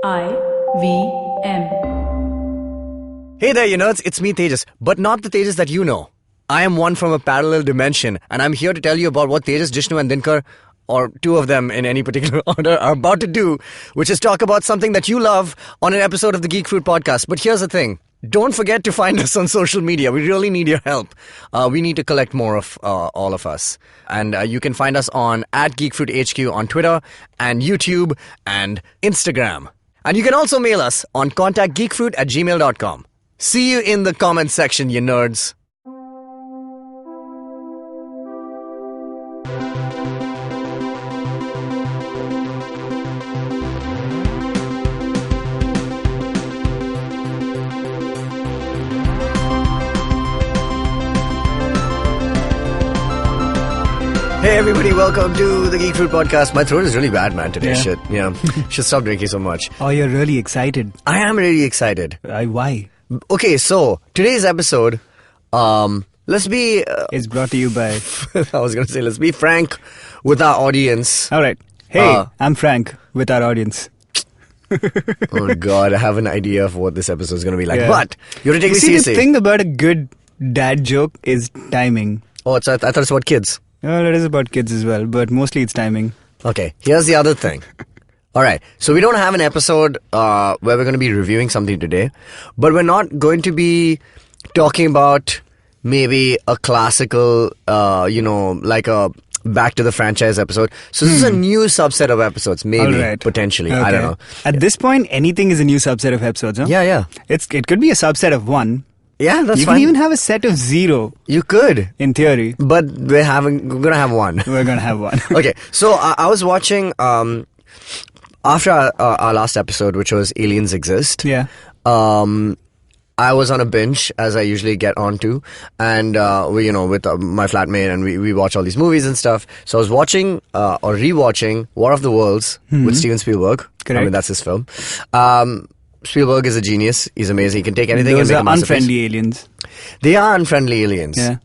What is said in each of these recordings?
I-V-M. Hey there, you nerds, it's me Tejas, but not the Tejas that you know. I am one from a parallel dimension, and I'm here to tell you about what Tejas, Jishnu and Dinkar, or two of them in any particular order, are about to do, which is talk about something that you love on an episode of the Geek Fruit podcast. But here's the thing. Don't forget to find us on social media. We really need your help. We need to collect more of all of us. And you can find us on @GeekFruitHQ on Twitter and YouTube and Instagram. And you can also mail us on contactgeekfruit@gmail.com. See you in the comments section, you nerds. Hey everybody, welcome to the Geek Fruit Podcast. My throat is really bad, man, today. Yeah. Should stop drinking so much. Oh, you're really excited. I am really excited. Why? Okay, so today's episode, let's be... It's brought to you by... I was going to say, let's be frank with our audience. All right. Hey, I'm Frank with our audience. Oh God, I have an idea of what this episode is going to be like. Yeah. But you have to take it See, seriously. the thing about a good dad joke is timing. Oh, I thought it's about kids. Well, it is about kids as well, but mostly it's timing. Okay, here's the other thing. Alright, so we don't have an episode where we're going to be reviewing something today, but we're not going to be talking about maybe a classical, like a back to the franchise episode. So this is a new subset of episodes, maybe, potentially. Okay. I don't know. At this point, anything is a new subset of episodes, huh? Yeah. It could be a subset of one. Yeah, that's you fine. You can even have a set of 0. You could. In theory. But we're going to have one. We're going to have one. Okay, so I was watching, after our last episode, which was Aliens Exist. Yeah. I was on a binge, as I usually get onto, and we, with my flatmate, and we watch all these movies and stuff. So I was watching or rewatching War of the Worlds with Steven Spielberg. Correct. I mean, that's his film. Spielberg is a genius. He's amazing. He can take anything Those and make are a masterpiece. unfriendly aliens. They are unfriendly aliens. Yeah.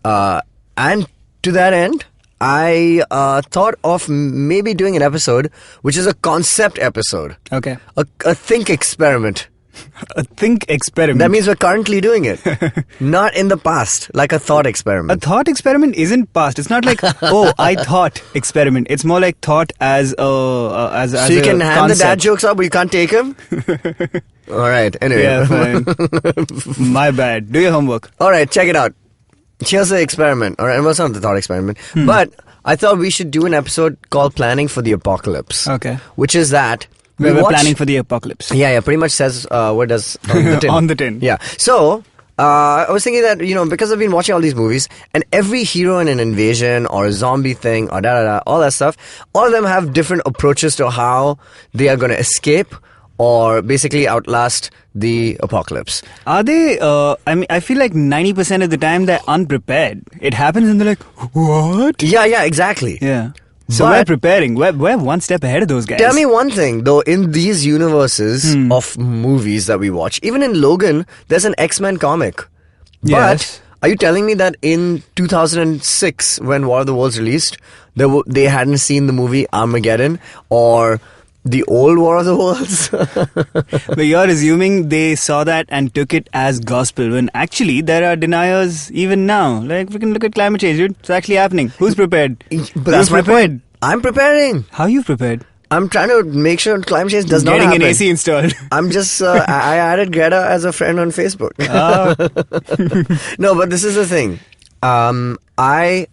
And to that end, I thought of maybe doing an episode which is a concept episode. Okay. A think experiment. A think experiment. That means we're currently doing it. Not in the past, like a thought A experiment. thought experiment isn't past. It's not like, oh, I thought experiment. It's more like thought as a So you can hand the dad jokes out, but you can't take them? Alright, anyway. Yeah, fine. My bad. Do your homework. Alright, check it out. Here's the experiment. Alright, well, it's not the thought experiment. But I thought we should do an episode called Planning for the Apocalypse. Okay. Which is that... We're planning for the apocalypse. Yeah, pretty much says what does on the tin. On the tin. Yeah. So, I was thinking that, because I've been watching all these movies, and every hero in an invasion or a zombie thing or all that stuff, all of them have different approaches to how they are going to escape or basically outlast the apocalypse. Are they, I feel like 90% of the time they're unprepared. It happens and they're like, what? Yeah, exactly. Yeah. So But- we're preparing. We're one step ahead of those guys. Tell me one thing, though, in these universes of movies that we watch, even in Logan, there's an X-Men comic. Yes. But are you telling me that in 2006, when War of the Worlds released, they hadn't seen the movie Armageddon or the old War of the Worlds? But you're assuming they saw that and took it as gospel, when actually there are deniers even now. Like, we can look at climate change, dude. It's actually happening. Who's prepared? But that's my point. I'm preparing. How you prepared? I'm trying to make sure climate change does not Getting happen. an AC installed. I'm just, I added Greta as a friend on Facebook. No, but this is the thing. I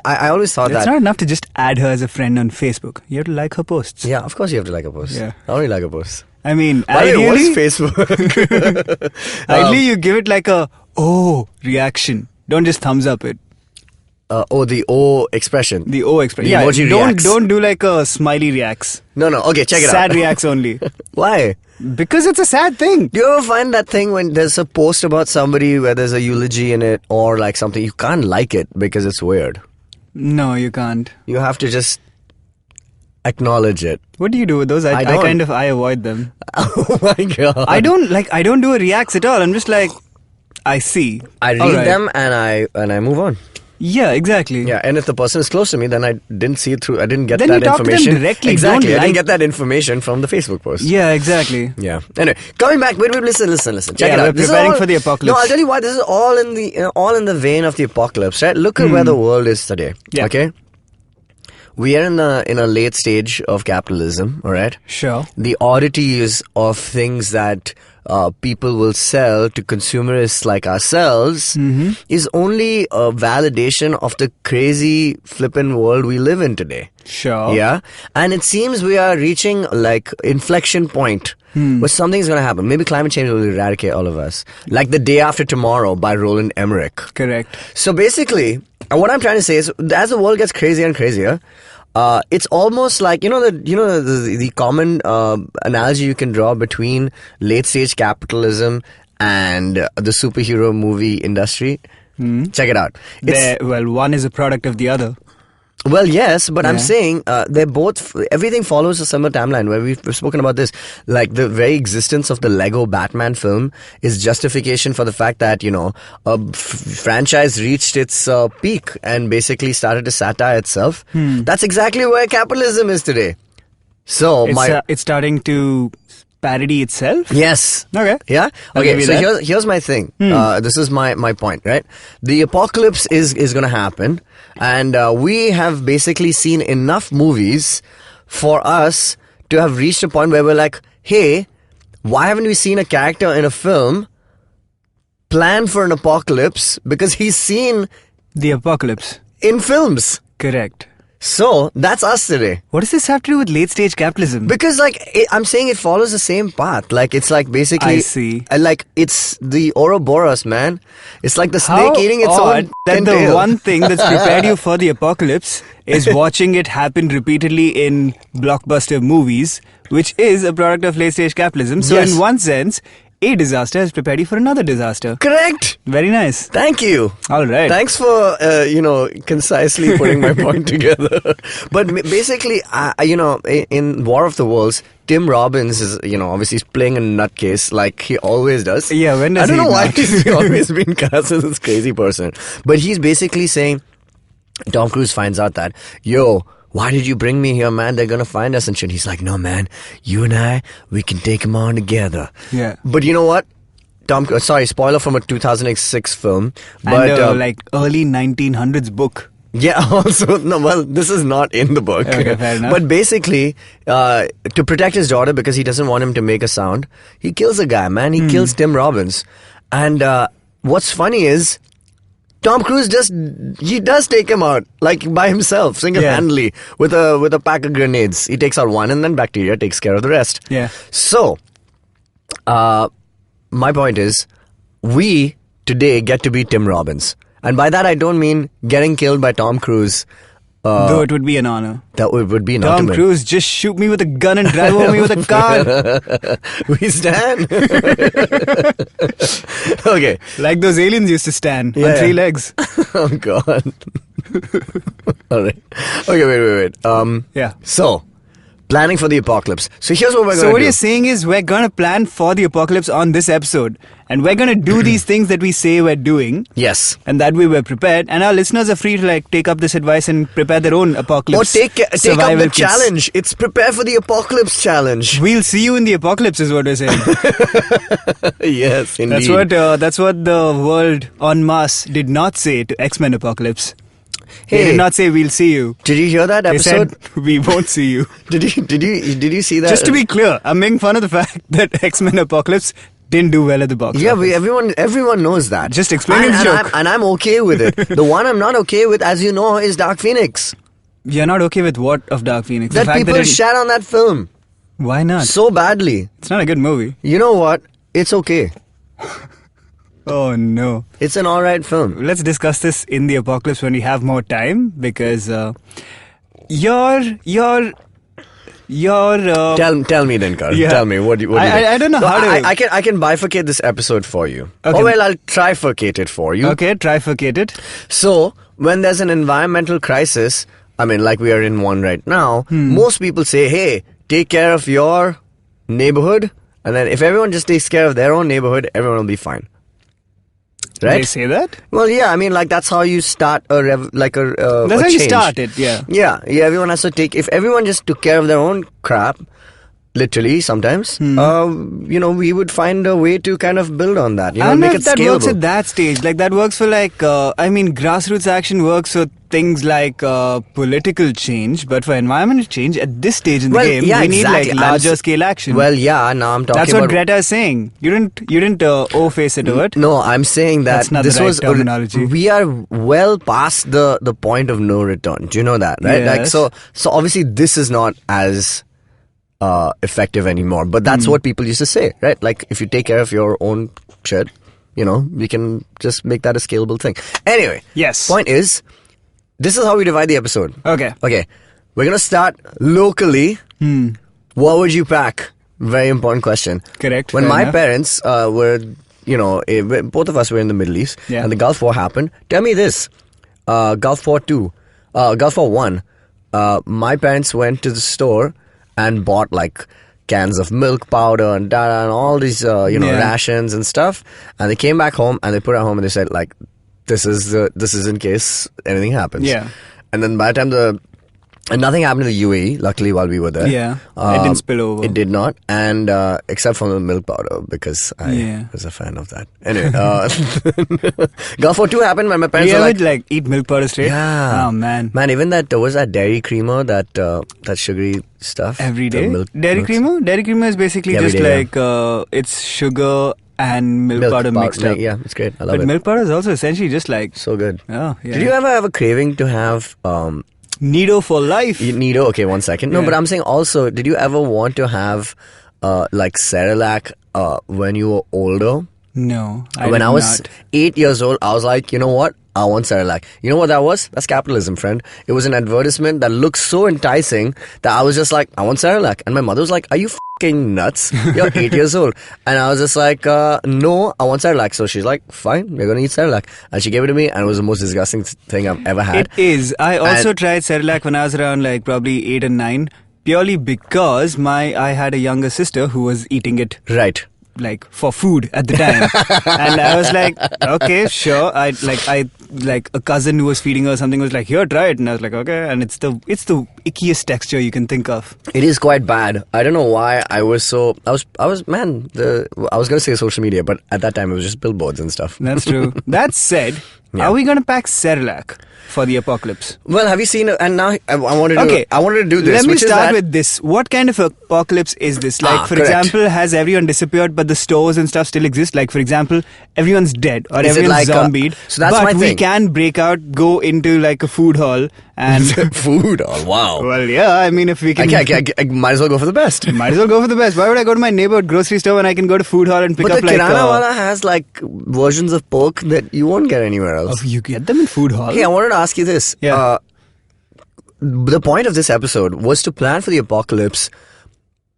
always thought It's that... not enough to just add her as a friend on Facebook. You have to like her posts. Yeah, of course you have to like a post. Yeah. I only like a post. I mean, By the way, what ideally, is Facebook? ideally you give it like a reaction. Don't just thumbs up it. The O expression. The O expression. The emoji reacts. Don't do like a smiley reacts. No, okay, check it out. Sad reacts only. Why? Because it's a sad thing. Do you ever find that thing when there's a post about somebody where there's a eulogy in it or like something, you can't like it because it's weird? No, you can't. You have to just acknowledge it. What do you do with those? I avoid them. Oh my God. I don't do a reacts at all. I'm just like, I see. I read All right. them and I move on. Yeah, exactly. Yeah, and if the person is close to me, then I didn't see it through. I didn't get Then that you talk to them information directly, Exactly, don't I didn't like- get that information from the Facebook post. Yeah, exactly. Yeah. Anyway, coming back. Wait. Listen. Check Yeah, it out. we're This is preparing all- for the apocalypse. No, I'll tell you why. This is all in the vein of the apocalypse, right? Look at where the world is today. Yeah. Okay. We are in a late stage of capitalism. All right. Sure. The oddities of things that people will sell to consumerists like ourselves is only a validation of the crazy flippin' world we live in today. Sure. Yeah, and it seems we are reaching like inflection point where something's going to happen. Maybe climate change will eradicate all of us, like The Day After Tomorrow by Roland Emmerich. Correct. So basically, what I'm trying to say is, as the world gets crazier and crazier, it's almost like the common analogy you can draw between late stage capitalism and the superhero movie industry. Check it out. One is a product of the other. Well, yes, but I'm Yeah. saying they're both. Everything follows a similar timeline. Where we've spoken about this, like the very existence of the Lego Batman film is justification for the fact that franchise reached its peak and basically started to satire itself. That's exactly where capitalism is today. So It's starting to parody itself. yes. Okay. Yeah. I'll Okay. give you So that. here's my thing. This is my point. Right. The apocalypse is going to happen, and we have basically seen enough movies for us to have reached a point where we're like, hey, why haven't we seen a character in a film plan for an apocalypse? Because he's seen The apocalypse. in films. Correct. So that's us today. What does this have to do with late stage capitalism? Because I'm saying it follows the same path. Like it's like basically, I see. Like it's the Ouroboros, man. It's like the snake How eating its odd own that the tail. one thing that's prepared you for the apocalypse is watching it happen repeatedly in blockbuster movies, which is a product of late stage capitalism. So Yes. in one sense, a disaster has prepared you for another disaster. Correct. Very nice. Thank you. All right. Thanks for concisely putting my point together. But basically, in War of the Worlds, Tim Robbins is obviously playing a nutcase like he always does. Yeah, when does I don't he know why not? he's always been cast as this crazy person, but he's basically saying, Tom Cruise finds out that, why did you bring me here, man? They're gonna find us and shit. He's like, no, man, you and I, we can take them on together. Yeah. But you know what? Sorry, spoiler from a 2006 film. But And like early 1900s book. yeah, also, no, well, this is not in the book. Okay, fair enough. But basically, to protect his daughter because he doesn't want him to make a sound, he kills a guy, man. He kills Tim Robbins. And what's funny is, Tom Cruise he does take him out, like by himself, single-handedly, with a pack of grenades. He takes out one and then bacteria takes care of the rest. Yeah. So, my point is, we today get to be Tim Robbins. And by that I don't mean getting killed by Tom Cruise. Though it would be an honor. That would be an Tom ultimate. Cruise, just shoot me with a gun and drive over me with a car. We stand. Okay. Like those aliens used to stand on Yeah. 3 legs. Oh God. All right. Okay. Wait. Yeah. So, planning for the apocalypse. So here's what we're So gonna what do. you're saying is we're going to plan for the apocalypse on this episode. And we're going to do these things that we say we're doing. Yes. And that way we're prepared. And our listeners are free to take up this advice and prepare their own Or apocalypse take up survival the kits. challenge. It's prepare for the apocalypse challenge. We'll see you in the apocalypse is what we're saying. Yes, indeed. That's what the world en masse did not say to X-Men Apocalypse. They Hey. did not say we'll see you. Did you hear that They episode? said we won't see you. Did you see that? Just to be clear, I'm making fun of the fact that X-Men Apocalypse didn't do well at the box Yeah, office. everyone knows that. Just explain the joke. And I'm okay with it. The one I'm not okay with, as you know, is Dark Phoenix. You're not okay with what of Dark Phoenix? That the fact people that it, shat on that film Why not? so badly. It's not a good movie. You know what? It's okay. Oh no. It's an alright film. Let's discuss this in the apocalypse when we have more time because your Tell me, Dinkar. Yeah. Tell me what do you I don't know No, how to- I can bifurcate this episode for you. Okay. Or well, I'll trifurcate it for you. Okay, trifurcate it. So, when there's an environmental crisis, I mean, like we are in one right now, most people say, hey, take care of your neighborhood. And then if everyone just takes care of their own neighborhood, everyone will be fine. right? They say that? Well, yeah, I mean, like, that's how you start That's a how you change. start it, yeah. Yeah, everyone has to if everyone just took care of their own crap, literally, sometimes, we would find a way to kind of build on that, I don't know make if it that scalable. works at that stage. Like, that works for, grassroots action works for things like political change, but for environmental change, at this stage in the game, we need, like, larger scale action. Well, yeah, now I'm talking That's about... what Greta is saying. You didn't face it to it. No, I'm saying that That's not this the right was... terminology. We are well past the point of no return. Do you know that, right? Yes. Like, so obviously this is not as... effective anymore, but that's what people used to say, right? Like, if you take care of your own shit, we can just make that a scalable thing. Anyway, Yes. point is, this is how we divide the episode. Okay. We're gonna start locally. What would you pack? Very important question. Correct. When fair my enough. parents were, both of us were in the Middle East, Yeah. and the Gulf War happened. Tell me this, Gulf War 2, Gulf War 1, my parents went to the store and bought, like, cans of milk powder and all these, rations and stuff. And they came back home and they put it at home and they said, like, this is in case anything happens. Yeah. And then by the time and nothing happened to the UAE, luckily, while we were there. Yeah. It didn't spill over. It did not. And except for the milk powder, because I was a fan of that. Anyway, Gulf War 2 happened when my parents You were ever, like... eat milk powder straight? Yeah. Oh, man. Man, even that, there was that dairy creamer, that sugary stuff. Every the day? milk- Dairy milks. creamer? Dairy creamer is basically Every just day, like, it's sugar and milk powder mixed up. Yeah, it's great. I love But it. milk powder is also essentially just like... So good. Oh, yeah. Did you ever have a craving to have... Nido for life. Nido? Okay, 1 second. No, Yeah. but I'm saying also, did you ever want to have like Cerelac when you were older? No, When did I was not. 8 years old, I was like, you know what? I want Cerelac. You know what that was? That's capitalism, friend. It was an advertisement that looked so enticing that I was just like, I want Cerelac. And my mother was like, are you f***ing nuts? You're 8 years old. And I was just like, no, I want Cerelac. So she's like, fine, we're going to eat Cerelac. And she gave it to me, and it was the most disgusting thing I've ever had. It is. I also tried Cerelac when I was around like probably 8 and 9, purely because I had a younger sister who was eating it. Right. Like for food at the time, and I was like, okay, sure. I like a cousin who was feeding her something was like, here, try it, and I was like, okay. And it's the ickiest texture you can think of. It is quite bad. I don't know why I was going to say social media, but at that time it was just billboards and stuff. That's true. That said, are we gonna pack Cerelac for the apocalypse? Well, have you seen it? And now I wanted to do this. Let me which is start that- with this. What kind of apocalypse is this? Like, for correct. example, has everyone disappeared but the stores and stuff still exist? Like, for example, everyone's dead or Is it everyone's like zombied. so that's but my we thing. can break out, go into like a food hall and... food. Oh, wow. Well, yeah, I mean, if we can... I might as well go for the best. Might as well go for the best. Why would I go to my neighborhood grocery store when I can go to food hall and pick But up the like... Kirana Wala has like versions of pork that you won't get anywhere else. Oh, you get them in food hall? Okay, I wanted to ask you this. Yeah. The point of this episode was to plan for the apocalypse,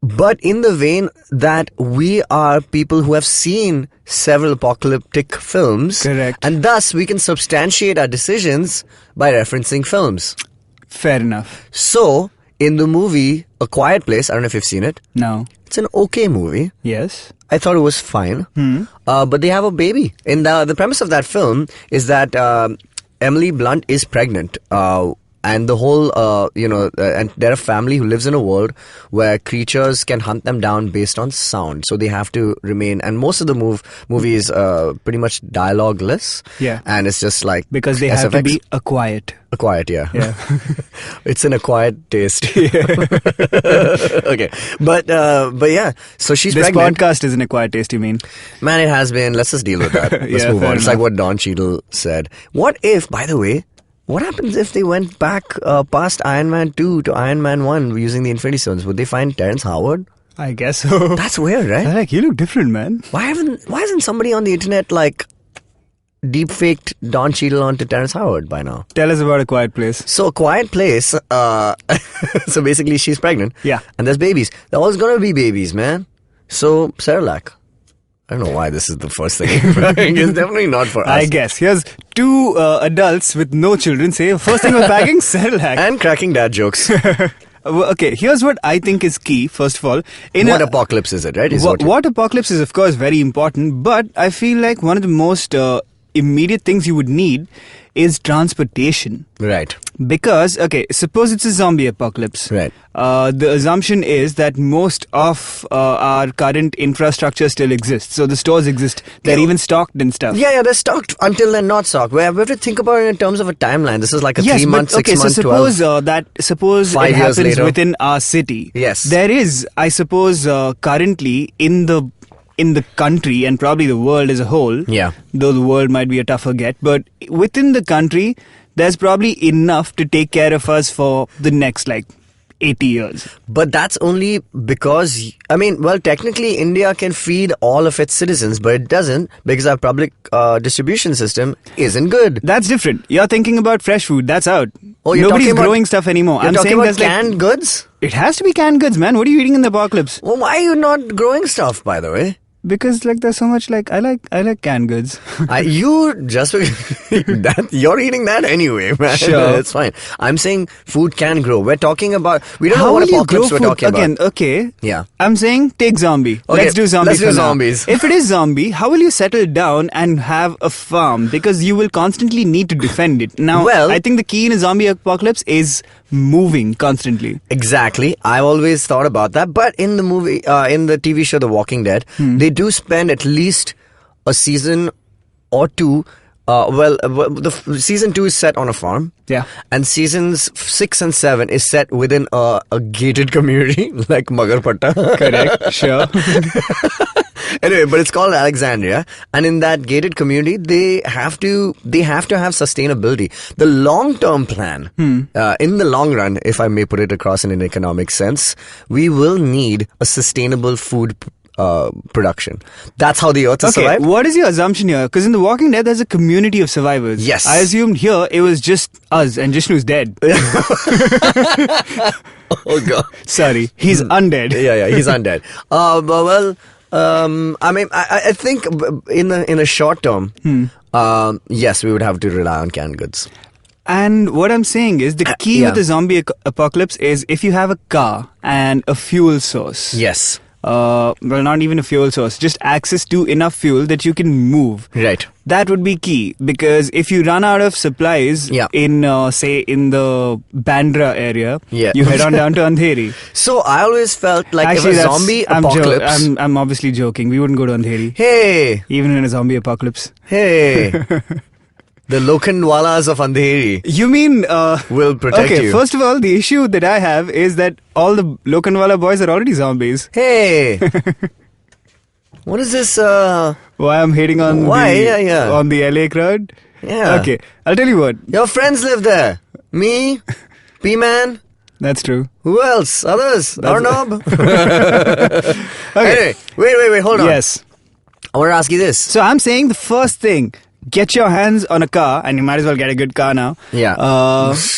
but in the vein that we are people who have seen several apocalyptic films. Correct. And thus we can substantiate our decisions by referencing films. Fair enough. So, in the movie A Quiet Place, I don't know if you've seen it. No. It's an okay movie. Yes. I thought it was fine. But they have a baby. And the premise of that film is that Emily Blunt is pregnant. And the whole, and they're a family who lives in a world where creatures can hunt them down based on sound. So they have to remain, and most of the movie is pretty much dialogueless. Yeah. And it's just like Because they have to SFX. be quiet. Quiet, yeah. Yeah. It's an acquired taste. Okay. But yeah. So she's This pregnant. podcast is an acquired taste, you mean? Man, it has been. Let's just deal with that. Let's Yeah, move fair on. It's like enough. what Don Cheadle said. What if, by the way, what happens if they went back past Iron Man 2 to Iron Man 1 using the Infinity Stones? Would they find Terrence Howard? I guess so. That's weird, right? They're like, you look different, man. Why hasn't somebody on the internet like deep faked Don Cheadle onto Terrence Howard by now? Tell us about A Quiet Place. So A Quiet Place, so basically she's pregnant. Yeah. And there's babies. They're always gonna be babies, man. So Cerelac. I don't know why this is the first thing. It's definitely not for us. I guess. Here's two adults with no children say, first thing we're packing, Cerelac. And cracking dad jokes. Okay, here's what I think is key, first of all. What apocalypse is it, right? Is What apocalypse is, of course, very important, but I feel like one of the most immediate things you would need is transportation. Right. Because, okay, suppose it's a zombie apocalypse. Right. The assumption is that most of our current infrastructure still exists. So the stores exist. They're even stocked and stuff. Yeah, they're stocked until they're not stocked. We have to think about it in terms of a timeline. This is like a 3 month, 6 month, so 12. Suppose 5 it years happens later. within our city. Yes. There is, I suppose, currently in the country and probably the world as a whole. Yeah. Though the world might be a tougher get, but within the country, there's probably enough to take care of us for the next 80 years. But that's only because, technically India can feed all of its citizens, but it doesn't because our public distribution system isn't good. That's different. You're thinking about fresh food. That's out. Oh, you're Nobody's talking about- growing stuff anymore. You're I'm talking saying about there's canned goods? It has to be canned goods, man. What are you eating in the apocalypse? Well, why are you not growing stuff, by the way? Because there's so much I like canned goods. You're eating that anyway, man. Sure. It's fine. I'm saying food can grow. We're talking about, we don't know How what will you grow apocalypse we're food talking again? about. Okay. Yeah. I'm saying take zombie. Okay, Let's do zombie. let's do for now. zombies. If it is zombie, how will you settle down and have a farm? Because you will constantly need to defend it. Now, Well- I think the key in a zombie apocalypse is moving constantly. Exactly. I've always thought about that. But in the movie, in the TV show The Walking Dead, they do spend at least a season or two. Season 2 is set on a farm. Yeah. And seasons 6 and 7 is set within a gated community like Magarpatta. Correct. Sure. Anyway, but it's called Alexandria, and in that gated community, they have to have sustainability. The long-term plan, in the long run, if I may put it across in an economic sense, we will need a sustainable food production. That's how the earth is Okay, survived. what is your assumption here? Because in The Walking Dead, there's a community of survivors. Yes. I assumed here it was just us and Jishnu's dead. Oh God. Sorry, he's undead. Yeah, he's undead. I think in a short term, yes, we would have to rely on canned goods. And what I'm saying is the key with the zombie apocalypse is if you have a car and a fuel source. Yes. Not even a fuel source, just access to enough fuel that you can move. Right. That would be key, because if you run out of supplies in, say, in the Bandra area, you head on down to Andheri. So I always felt like Actually, if a zombie apocalypse... I'm obviously joking. We wouldn't go to Andheri. Hey! Even in a zombie apocalypse. Hey! The Lokhandwalas of Andheri You mean... will protect you. Okay, first of all, the issue that I have is that all the Lokhandwala boys are already zombies. Hey! What is this? Why I'm hating on on the LA crowd? Yeah. Okay, I'll tell you what. Your friends live there. Me, P-Man. That's true. Who else? Others? Arnab? Okay. Anyway, wait, hold on. Yes. I want to ask you this. So I'm saying the first thing, get your hands on a car, and you might as well get a good car now. Yeah.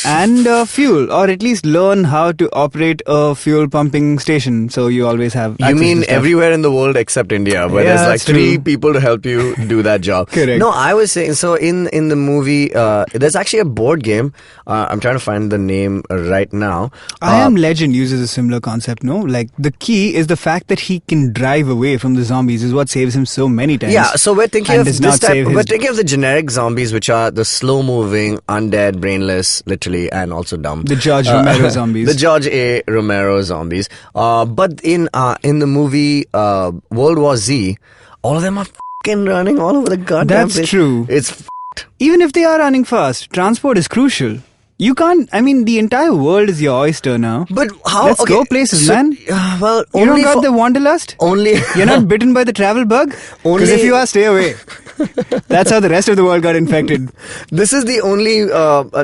And fuel, or at least learn how to operate a fuel pumping station, so you always have access You mean to stuff. everywhere in the world except India, where Yeah, there's like that's 3 true. people to help you do that job. Correct. No, I was saying, so in the movie, there's actually a board game. I'm trying to find the name right now. I Am Legend uses a similar concept, no? Like, the key is the fact that he can drive away from the zombies is what saves him so many times. Yeah, so we're thinking and of does this not type. save his- We're thinking of the generic zombies, which are the slow-moving, undead, brainless, literally, and also dumb. The George Romero zombies. The George A. Romero zombies. But in the movie World War Z, all of them are fucking running all over the goddamn That's place. true. It's Even if they are running fast, transport is crucial. You can't, the entire world is your oyster now. But how? Let's go places, man. Well, You only don't got for, the wanderlust? only You're not bitten by the travel bug? Only- Because if you are, stay away. That's how the rest of the world got infected. This is the only.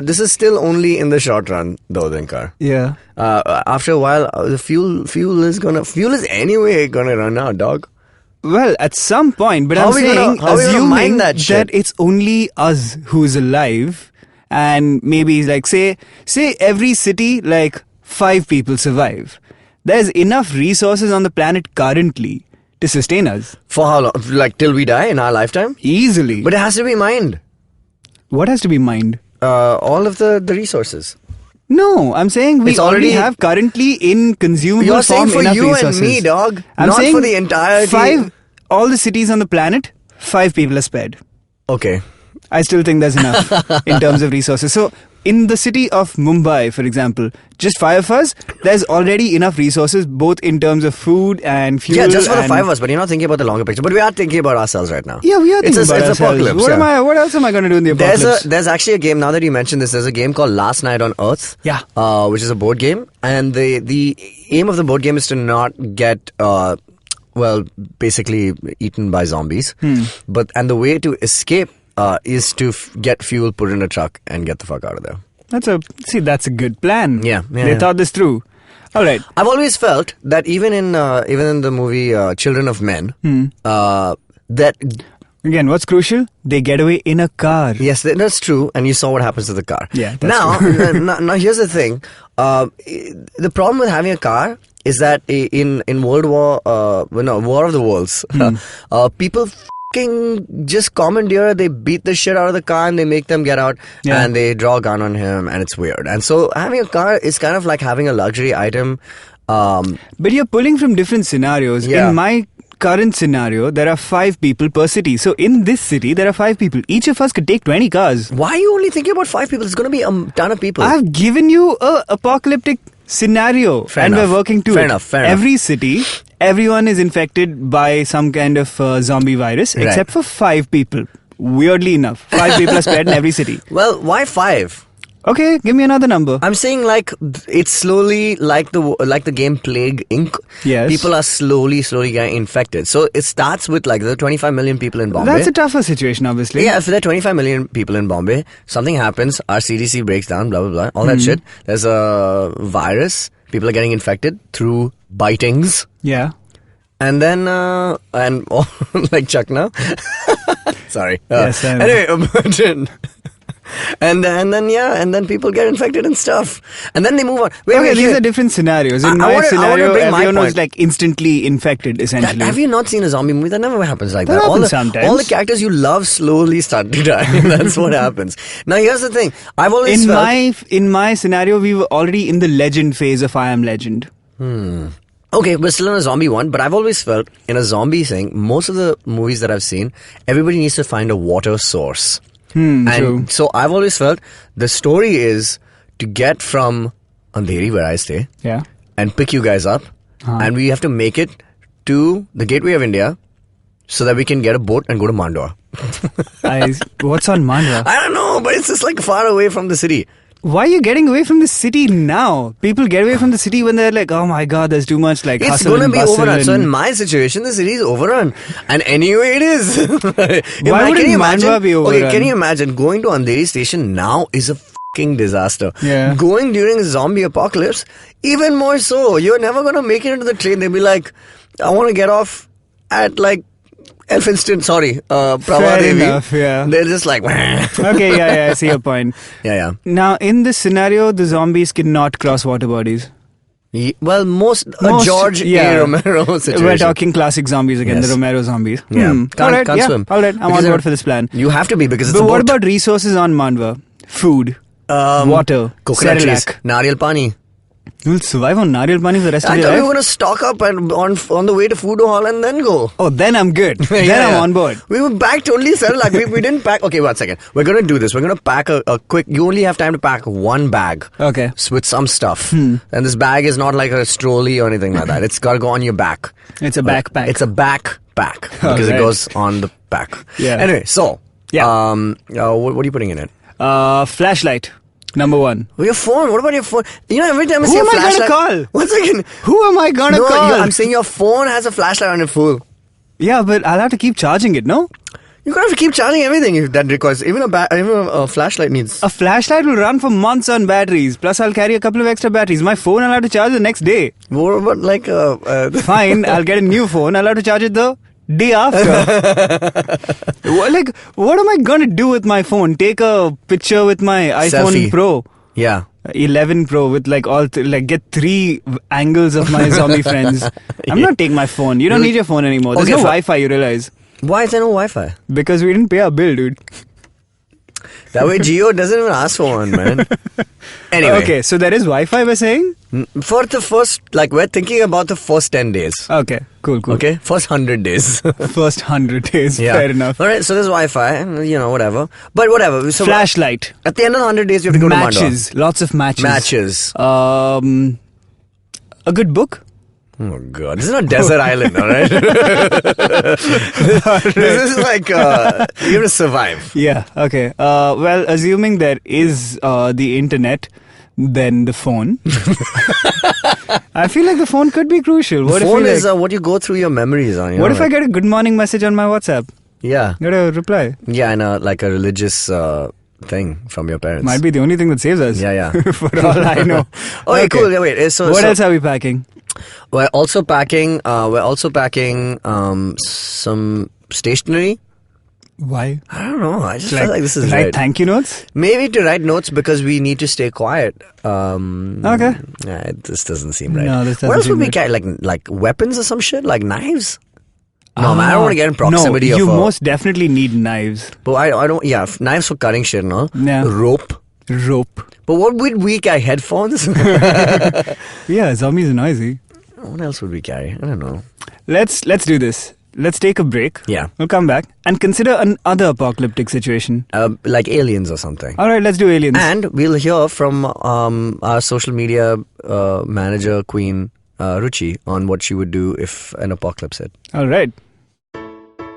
This is still only in the short run, though, Dinkar. Yeah. After a while, the fuel is anyway gonna run out, dog. Well, at some point, but How I'm are we gonna- saying, how are we gonna assuming mine that shit? it's only us who's alive, and maybe like say every city, like 5 people survive. There's enough resources on the planet currently to sustain us For how long? Like till we die in our lifetime? easily. But it has to be mined. What has to be mined? All of the resources. No, I'm saying we It's already already- have currently in consumable You're saying form for enough you resources. and me, dog. I'm not saying for the entirety. 5, all the cities on the planet, 5 people are spared. Okay. I still think there's enough in terms of resources. So, in the city of Mumbai, for example, just 5 of us, there's already enough resources, both in terms of food and fuel. Yeah, just for the 5 of us, but you're not thinking about the longer picture. But we are thinking about ourselves right now. Yeah, we are thinking about it's ourselves. apocalypse. What else am I going to do in the apocalypse? There's actually a game, now that you mentioned this, there's a game called Last Night on Earth. Yeah. Which is a board game. And the aim of the board game is to not get... basically eaten by zombies. And the way to escape is to get fuel, put in a truck, and get the fuck out of there. That's a good plan. Yeah, they thought this through. All right. I've always felt that even in the movie Children of Men, that again, what's crucial? They get away in a car. Yes, that's true, and you saw what happens to the car. Yeah, that's true. now here's the thing: the problem with having a car is that in War of the Worlds, people just commandeer, they beat the shit out of the car and they make them get out and they draw a gun on him, and it's weird. And so having a car is kind of like having a luxury item. But you're pulling from different scenarios. Yeah. In my current scenario, there are 5 people per city. So in this city, there are 5 people. Each of us could take 20 cars. Why are you only thinking about 5 people? It's going to be a ton of people. I've given you a apocalyptic scenario, we're working to Fair it. enough. Every city, everyone is infected by some kind of zombie virus, except for 5 people. Weirdly enough, 5 people are spread in every city. Well, why 5? Okay, give me another number. I'm saying like it's slowly like the game Plague Inc. Yes. People are slowly getting infected. So it starts with like the 25 million people in Bombay. That's a tougher situation, obviously. Yeah, if there are 25 million people in Bombay, something happens, our CDC breaks down, blah, blah, blah, all that shit. There's a virus. People are getting infected through bitings. Yeah. And then, like Chuck now. Sorry. Yes, anyway, and then people get infected and stuff, and then they move on. These are different scenarios. In my scenario, everyone was like instantly infected, essentially. Have you not seen a zombie movie? That never happens like that. All the characters you love slowly start to die. That's what happens. Now here's the thing. I've always in my scenario, we were already in the legend phase of I Am Legend. Okay, we're still in a zombie one, but I've always felt in a zombie thing, most of the movies that I've seen, everybody needs to find a water source. True. So I've always felt the story is to get from Andheri, where I stay, and pick you guys up, and we have to make it to the gateway of India so that we can get a boat and go to Mandwa. What's on Mandwa? I don't know, but it's just like far away from the city. Why are you getting away from the city now? People get away from the city when they're like, oh my god, there's too much like it's hustle going to and be bustle. overrun. So in my situation, the city is overrun. And anyway it is. Why wouldn't Mandwa be overrun? Okay, can you imagine going to Andheri station now is a fucking disaster. Yeah. Going during a zombie apocalypse, even more so. You're never going to make it into the train. They'll be like, I want to get off at like Elphinstone, Prabhadevi. Yeah. They're just like, okay, yeah, I see your point. Yeah. Now, in this scenario, the zombies cannot cross water bodies. Well, most George A. Romero situation. We're talking classic zombies again, the Romero zombies. Yeah, Can't swim. All right, I'm on board for this plan. You have to be because it's But a boat. what about resources on Mandwa? Food, water, coconut trees, Cerelac. Nariyal pani. You'll survive on Nariyal pani for the rest of I your thought life? we were going to stock up and on the way to food hall and then go. Oh, then I'm good. Then I'm on board. We were packed only Cerelac. we didn't pack. Okay, 1 second. We're going to do this. We're going to pack a quick. You only have time to pack one bag. Okay. With some stuff. And this bag is not like a trolley or anything like that. It's got to go on your back. It's a backpack. It's a backpack because it goes on the back. Yeah. Anyway, so. Yeah. What are you putting in it? Flashlight. Number 1. Your phone. What about your phone? You know, every time I Who see a am I flashlight. gonna call? 1 second. Who am I gonna call? I'm saying your phone has a flashlight on it, fool. Yeah, but I'll have to keep charging it, no? You're gonna have to keep charging everything if that requires. Even a flashlight needs. A flashlight will run for months on batteries. Plus, I'll carry a couple of extra batteries. My phone, I'll have to charge the next day. What about like Fine, I'll get a new phone. I'll have to charge it the day after. What am I gonna do with my phone? Take a picture with my iPhone Selfie. Pro. Yeah. 11 Pro with like get 3 angles of my zombie friends. I'm not taking my phone. You don't need your phone anymore. There's no Wi-Fi, you realize. Why is there no Wi-Fi? Because we didn't pay our bill, dude. That way Geo doesn't even ask for one, man. Anyway. Okay, so there is Wi-Fi, we're saying? For the first, like, we're thinking about the first 10 days. Okay, cool. Okay? First 100 days. First 100 days, fair enough. Alright, so there's Wi-Fi, and, whatever. But whatever. So Flashlight. At the end of the 100 days, you have to go to Mandwa. Matches. Lots of matches. Matches. A good book? Oh God, this is not desert island, alright? This is like, you have to survive. Yeah, okay. Well, assuming there is the internet, then the phone. I feel like the phone could be crucial. The phone is what you go through your memories on. What if I get a good morning message on my WhatsApp? Yeah. Get a reply. Yeah, and like a religious thing from your parents. Might be the only thing that saves us. Yeah. For all I know. Okay, cool. Yeah, wait. So what else are we packing? We're also packing some stationery. Why? I don't know. I just feel like this is write thank you notes? Maybe to write notes because we need to stay quiet. Okay. This doesn't seem right. No, this doesn't What else would we right. carry? Like weapons or some shit? Like knives? No, man, I don't want to get in proximity no, of you most definitely need knives. But I don't. Yeah, knives for cutting shit, no? Yeah. Rope. But what would we carry? Headphones? Yeah, zombies are noisy. What else would we carry? I don't know. Let's do this. Let's take a break. Yeah. We'll come back and consider another apocalyptic situation. Like aliens or something. All right, let's do aliens. And we'll hear from our social media manager, Queen Ruchi, on what she would do if an apocalypse hit. All right.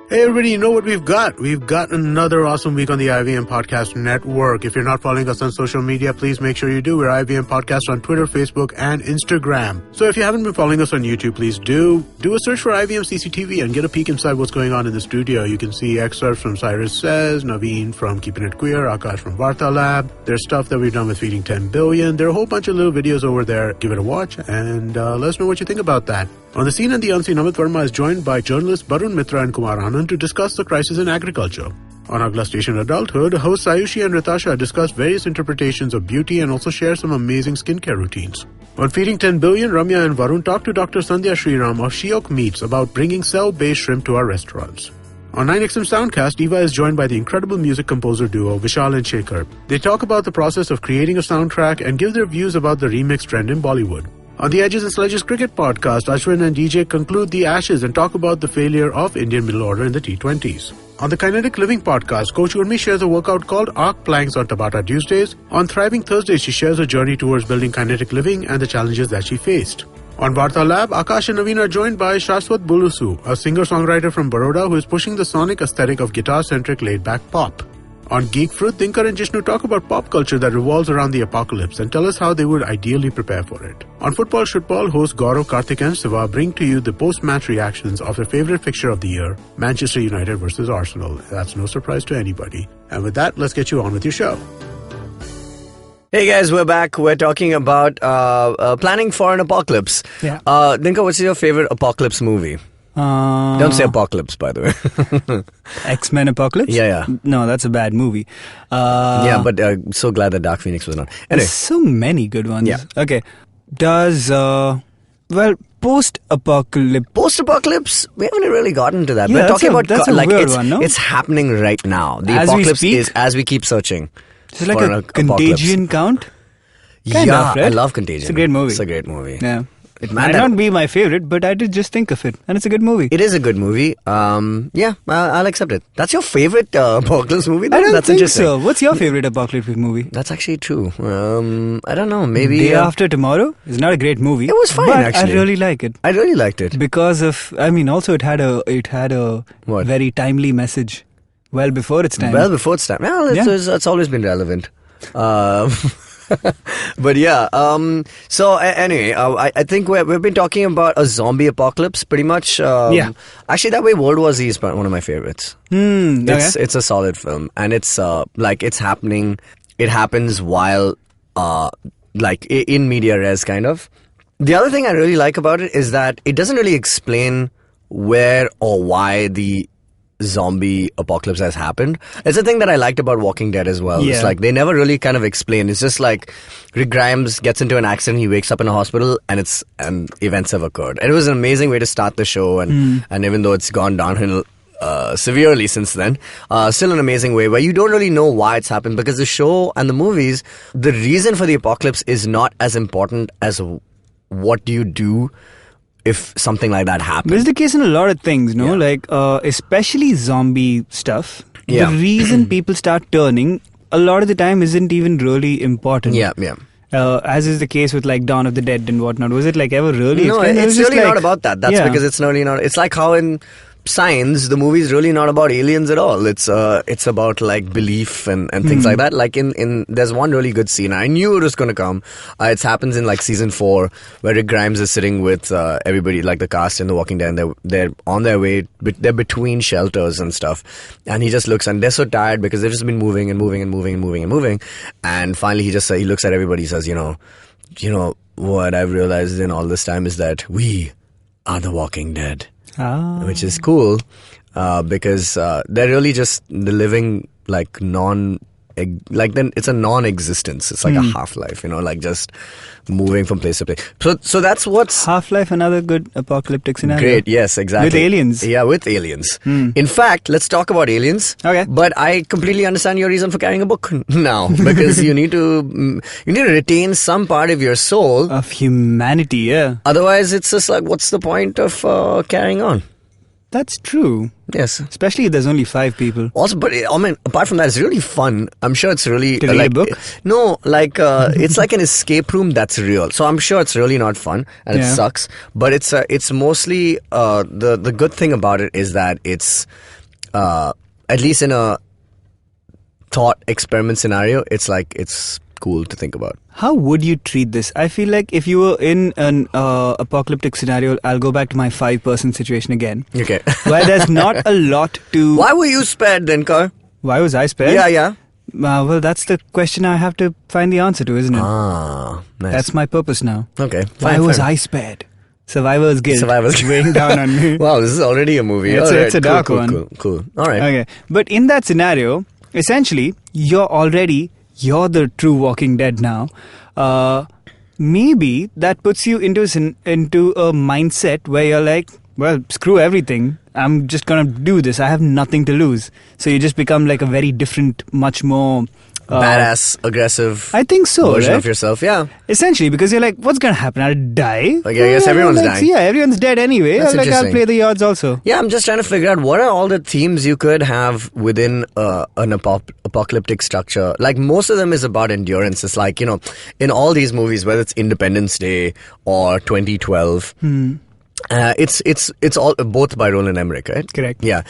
Hey everybody, you know what we've got? We've got another awesome week on the IVM Podcast Network. If you're not following us on social media, please make sure you do. We're IVM Podcast on Twitter, Facebook, and Instagram. So if you haven't been following us on YouTube, please do. Do a search for IVM CCTV and get a peek inside what's going on in the studio. You can see excerpts from Cyrus Says, Naveen from Keeping It Queer, Akash from Varta Lab. There's stuff that we've done with Feeding 10 Billion. There are a whole bunch of little videos over there. Give it a watch and let us know what you think about that. On the scene and the unseen, Amit Verma is joined by journalists Barun Mitra and Kumar Anand to discuss the crisis in agriculture. On Agla Station Adulthood, hosts Ayushi and Ritasha discuss various interpretations of beauty and also share some amazing skincare routines. On Feeding 10 Billion, Ramya and Varun talk to Dr. Sandhya Sriram of Shiok Meats about bringing cell-based shrimp to our restaurants. On 9XM Soundcast, Eva is joined by the incredible music composer duo Vishal and Shekhar. They talk about the process of creating a soundtrack and give their views about the remix trend in Bollywood. On the Edges and Sledges Cricket Podcast, Ashwin and DJ conclude the Ashes and talk about the failure of Indian middle order in the T20s. On the Kinetic Living Podcast, Coach Urmi shares a workout called Arc Planks on Tabata Tuesdays. On Thriving Thursdays, she shares her journey towards building kinetic living and the challenges that she faced. On Varta Lab, Akash and Naveen are joined by Shashwat Bulusu, a singer-songwriter from Baroda who is pushing the sonic aesthetic of guitar-centric laid-back pop. On Geek Fruit, Dinkar and Jishnu talk about pop culture that revolves around the apocalypse and tell us how they would ideally prepare for it. On Football Shitball, hosts Gaurav, Karthik and Siva bring to you the post-match reactions of their favorite fixture of the year, Manchester United versus Arsenal. That's no surprise to anybody. And with that, let's get you on with your show. Hey guys, we're back. We're talking about planning for an apocalypse. Yeah. Dinkar, what's your favorite apocalypse movie? Don't say apocalypse, by the way. X-Men Apocalypse? Yeah. No, that's a bad movie. Yeah, but so glad that Dark Phoenix was not. Anyway. There's so many good ones. Yeah. Okay. Does, post-apocalypse... Post-apocalypse, we haven't really gotten to that. Yeah, We're talking about that's a weird one, no? It's happening right now. The As we apocalypse speak? is as we keep searching. Is it like for a an apocalypse. Contagion count? Kind Yeah, of, right? I love Contagion. It's a great movie. It's a great movie. Yeah. It Man, might not be my favorite, but I did just think of it. And it's a good movie. It is a good movie. Yeah, I'll accept it. That's your favorite apocalypse movie? I don't That's think interesting. so. What's your favorite apocalyptic movie? That's actually true. I don't know. Maybe Day After Tomorrow is not a great movie. It was fine, but actually. I really like it. I really liked it. Because of, also it had a What? very timely message. Well before its time. Well, before its time. Well, it's always been relevant. But yeah, so anyway, I think we've been talking about a zombie apocalypse pretty much. Yeah. Actually, that way World War Z is one of my favorites. Okay. It's a solid film, and it's it's happening. It happens while in media res kind of. The other thing I really like about it is that it doesn't really explain where or why the zombie apocalypse has happened. It's a thing that I liked about Walking Dead as well. Yeah. It's like they never really kind of explain. It's just like Rick Grimes gets into an accident, he wakes up in a hospital, and events have occurred. And it was an amazing way to start the show. And even though it's gone downhill severely since then. Still an amazing way where you don't really know why it's happened, because the show and the movies, the reason for the apocalypse is not as important as what do you do if something like that happens. This is the case in a lot of things, no? Yeah. Like, especially zombie stuff. Yeah. The reason people start turning, a lot of the time, isn't even really important. Yeah. As is the case with like Dawn of the Dead and whatnot. Was it like ever really No, explained? It was it's just really like- not about that. That's Yeah. because it's really not. It's like how in science the movie is really not about aliens at all. It's about like belief and things like that. Like in there's one really good scene. I knew it was going to come. It happens in like season 4 where Rick Grimes is sitting with everybody, like the cast in The Walking Dead, and they're on their way. They're between shelters and stuff, and he just looks, and they're so tired because they've just been moving, and finally he looks at everybody. He says, you know what I've realized in all this time is that we are the Walking Dead. Which is cool, because they're really just the living like then it's a non-existence. It's like a half-life, like just moving from place to place. So that's what's Half-Life, another good apocalyptic scenario. great. Yes, exactly. With aliens. Yeah, with aliens. In fact, let's talk about aliens. Okay. But I completely understand your reason for carrying a book now, because you need to retain some part of your soul. Of humanity, yeah. Otherwise, it's just like, what's the point of carrying on? That's true. Yes. Especially if there's only 5 people. Also, but I mean, apart from that, it's really fun. I'm sure it's really To read like a book? No, like it's like an escape room that's real. So I'm sure it's really not fun and it Yeah. sucks. But it's mostly the good thing about it is that it's at least in a thought experiment scenario, it's cool to think about. How would you treat this? I feel like if you were in an apocalyptic scenario, I'll go back to my 5-person situation again, Okay. where there's not a lot to... Why were you spared, Dinkar? Why was I spared? Yeah. Well, that's the question I have to find the answer to, isn't it? Ah, nice. That's my purpose now. Okay. Why fine, was fine. I spared? Survivor's guilt. Survivor's guilt. weighing down on me. Wow, this is already a movie. It's All it's a right, dark cool, one. Cool. All right. Okay, but in that scenario, essentially, you're the true Walking Dead now. Maybe that puts you into a mindset where you're like, well, screw everything. I'm just gonna do this. I have nothing to lose. So you just become like a very different, much more Badass, aggressive. I think so, version right? of yourself. Yeah. Essentially, because you're like, what's gonna happen? I'll die. Like, I guess everyone's dying. Yeah, everyone's dead anyway. That's I'll interesting. play the odds also. Yeah, I'm just trying to figure out what are all the themes you could have within an apocalyptic structure. Like, most of them is about endurance. It's like, in all these movies, whether it's Independence Day or 2012, it's all both by Roland Emmerich, right? Correct. Yeah.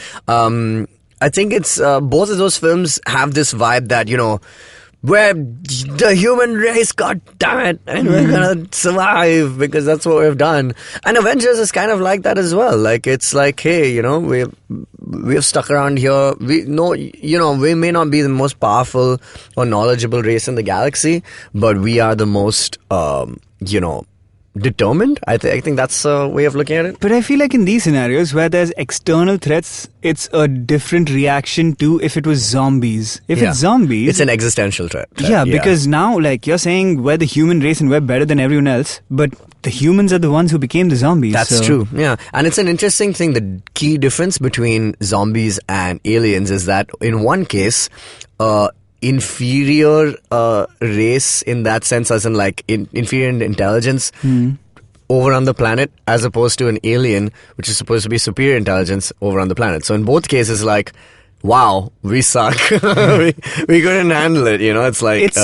I think it's both of those films have this vibe that, where the human race, god damn it, and we're gonna survive because that's what we've done. And Avengers is kind of like that as well. Like, it's like, hey, we've stuck around here. We may not be the most powerful or knowledgeable race in the galaxy, but we are the most, determined. I think that's a way of looking at it. But I feel like in these scenarios where there's external threats, it's a different reaction to if it was zombies. If Yeah. it's zombies... It's an existential threat. Yeah, because now, like, you're saying we're the human race and we're better than everyone else, but the humans are the ones who became the zombies. That's so- true, yeah. And it's an interesting thing. The key difference between zombies and aliens is that in one case, inferior race in that sense, as in like inferior in intelligence, over on the planet, as opposed to an alien, which is supposed to be superior intelligence over on the planet. So in both cases, like, wow, we suck. we couldn't handle it. It's like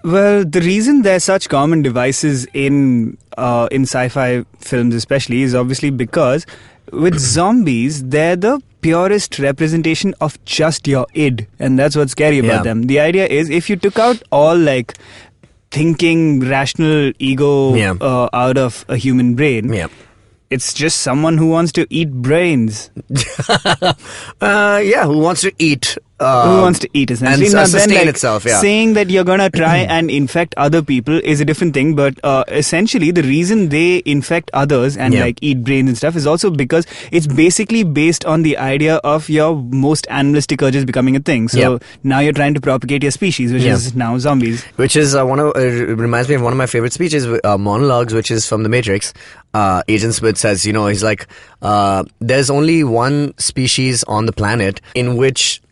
Well, the reason there's such common devices in sci-fi films especially is obviously because with zombies, they're the purest representation of just your id, and that's what's scary about them. The idea is if you took out all like thinking rational ego out of a human brain, it's just someone who wants to eat brains. who wants to eat who wants to eat essentially and Now, sustain then, itself. Yeah. Saying that you're gonna try and infect other people is a different thing, but essentially the reason they infect others and like eat brains and stuff is also because it's basically based on the idea of your most animalistic urges becoming a thing. So now you're trying to propagate your species, which is now zombies. Which is it reminds me of one of my favorite speeches, monologues, which is from The Matrix. Agent Smith says, he's like, there's only one species on the planet in which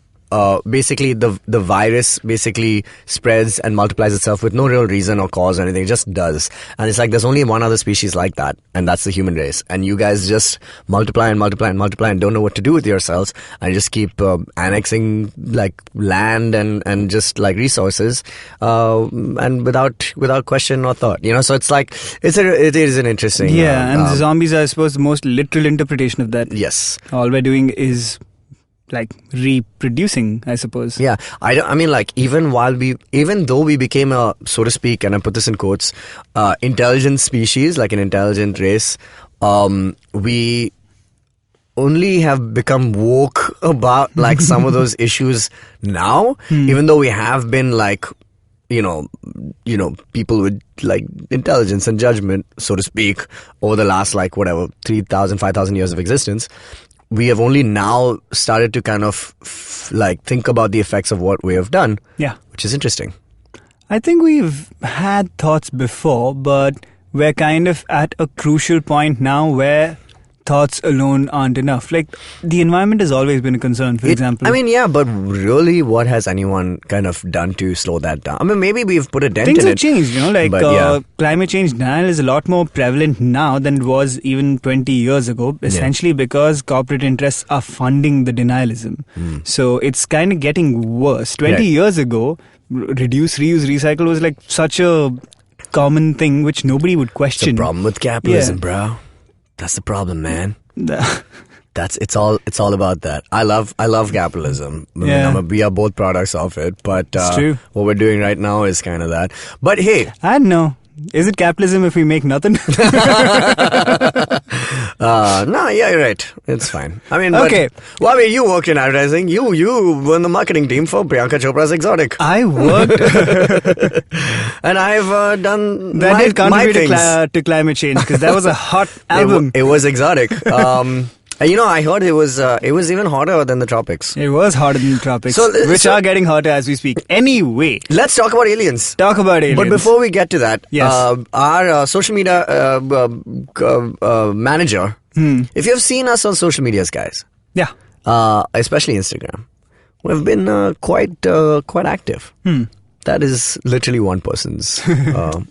basically the virus basically spreads and multiplies itself with no real reason or cause or anything. It just does. And it's like there's only one other species like that, and that's the human race. And you guys just multiply and multiply and multiply and don't know what to do with yourselves, and just keep annexing like land and just like resources and without question or thought. So it's like it is an interesting and the zombies are, I suppose, the most literal interpretation of that. Yes. All we're doing is like reproducing, I suppose. Yeah, I mean, like even though we became a, so to speak, and I put this in quotes, intelligent species, like an intelligent race, we only have become woke about like some of those issues now, even though we have been like, people with like intelligence and judgment, so to speak, over the last like 3,000, 5,000 years of existence. We have only now started to kind of like think about the effects of what we have done. Yeah. Which is interesting. I think we've had thoughts before, but we're kind of at a crucial point now where thoughts alone aren't enough. Like, the environment has always been a concern, for example. I mean, yeah, but really, what has anyone kind of done to slow that down? I mean, maybe we've put a dent Things in have it. changed, climate change denial is a lot more prevalent now than it was even 20 years ago, essentially because corporate interests are funding the denialism. So it's kind of getting worse. 20 years ago, reduce, reuse, recycle was like such a common thing which nobody would question. It's a problem with capitalism, bro. That's the problem, man. It's all about that. I love capitalism. We are both products of it, but what we're doing right now is kind of that. But hey, I don't know. Is it capitalism if we make nothing? No, yeah, you're right. It's fine. I mean, okay. Well, I mean, you work in advertising. You were in the marketing team for Priyanka Chopra's Exotic. I worked, and I've done that my, did contribute to climate change because that was a hot album. It was exotic. I heard it was even hotter than the tropics. It was hotter than the tropics, which are getting hotter as we speak. Anyway, let's talk about aliens. But before we get to that, our social media manager, if you have seen us on social medias, guys, especially Instagram, we've been quite active. That is literally one person's fault.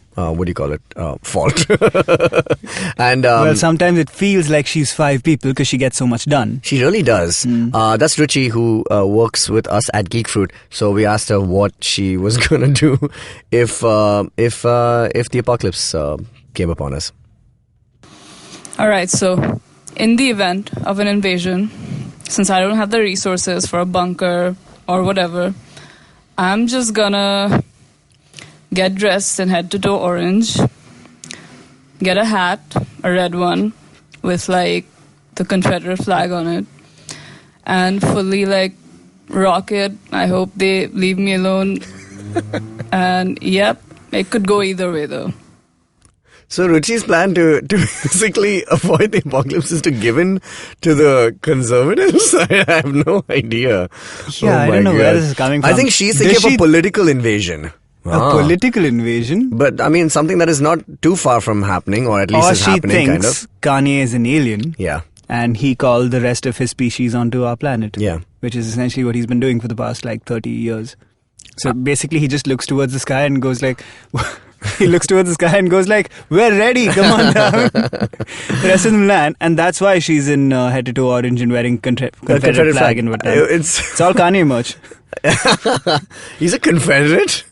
And well, sometimes it feels like she's 5 people because she gets so much done. She really does. That's Ruchi, who works with us at Geek Fruit. So we asked her what she was gonna do if the apocalypse came upon us. All right. So, in the event of an invasion, since I don't have the resources for a bunker or whatever, I'm just gonna get dressed and head to toe orange, get a hat, a red one, with like the Confederate flag on it, and fully like rock it. I hope they leave me alone. And yep, it could go either way though. So Ruchi's plan to basically avoid the apocalypse is to give in to the conservatives? I have no idea. Yeah, I don't know where this is coming from. I think she's thinking of a political invasion. A political invasion? But, I mean, something that is not too far from happening, or at least is happening, kind of. Or she thinks Kanye is an alien. Yeah. And he called the rest of his species onto our planet. Yeah. Which is essentially what he's been doing for the past, 30 years. So basically, he just looks towards the sky and goes like... He looks towards the sky and goes like, we're ready, come on down. The rest of them land, and that's why she's in head to toe orange and wearing Confederate flag and whatnot. It's all Kanye merch. He's a Confederate?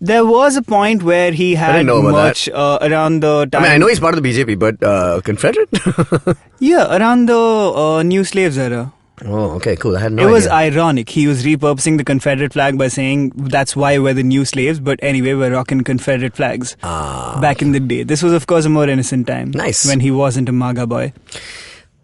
There was a point where he had merch around the time... I mean, I know he's part of the BJP, but Confederate? Yeah, around the New Slaves era. Oh, okay, cool. I had no idea. It was ironic. He was repurposing the Confederate flag by saying that's why we're the new slaves, but anyway, we're rocking Confederate flags back in the day. This was, of course, a more innocent time. Nice. When he wasn't a MAGA boy.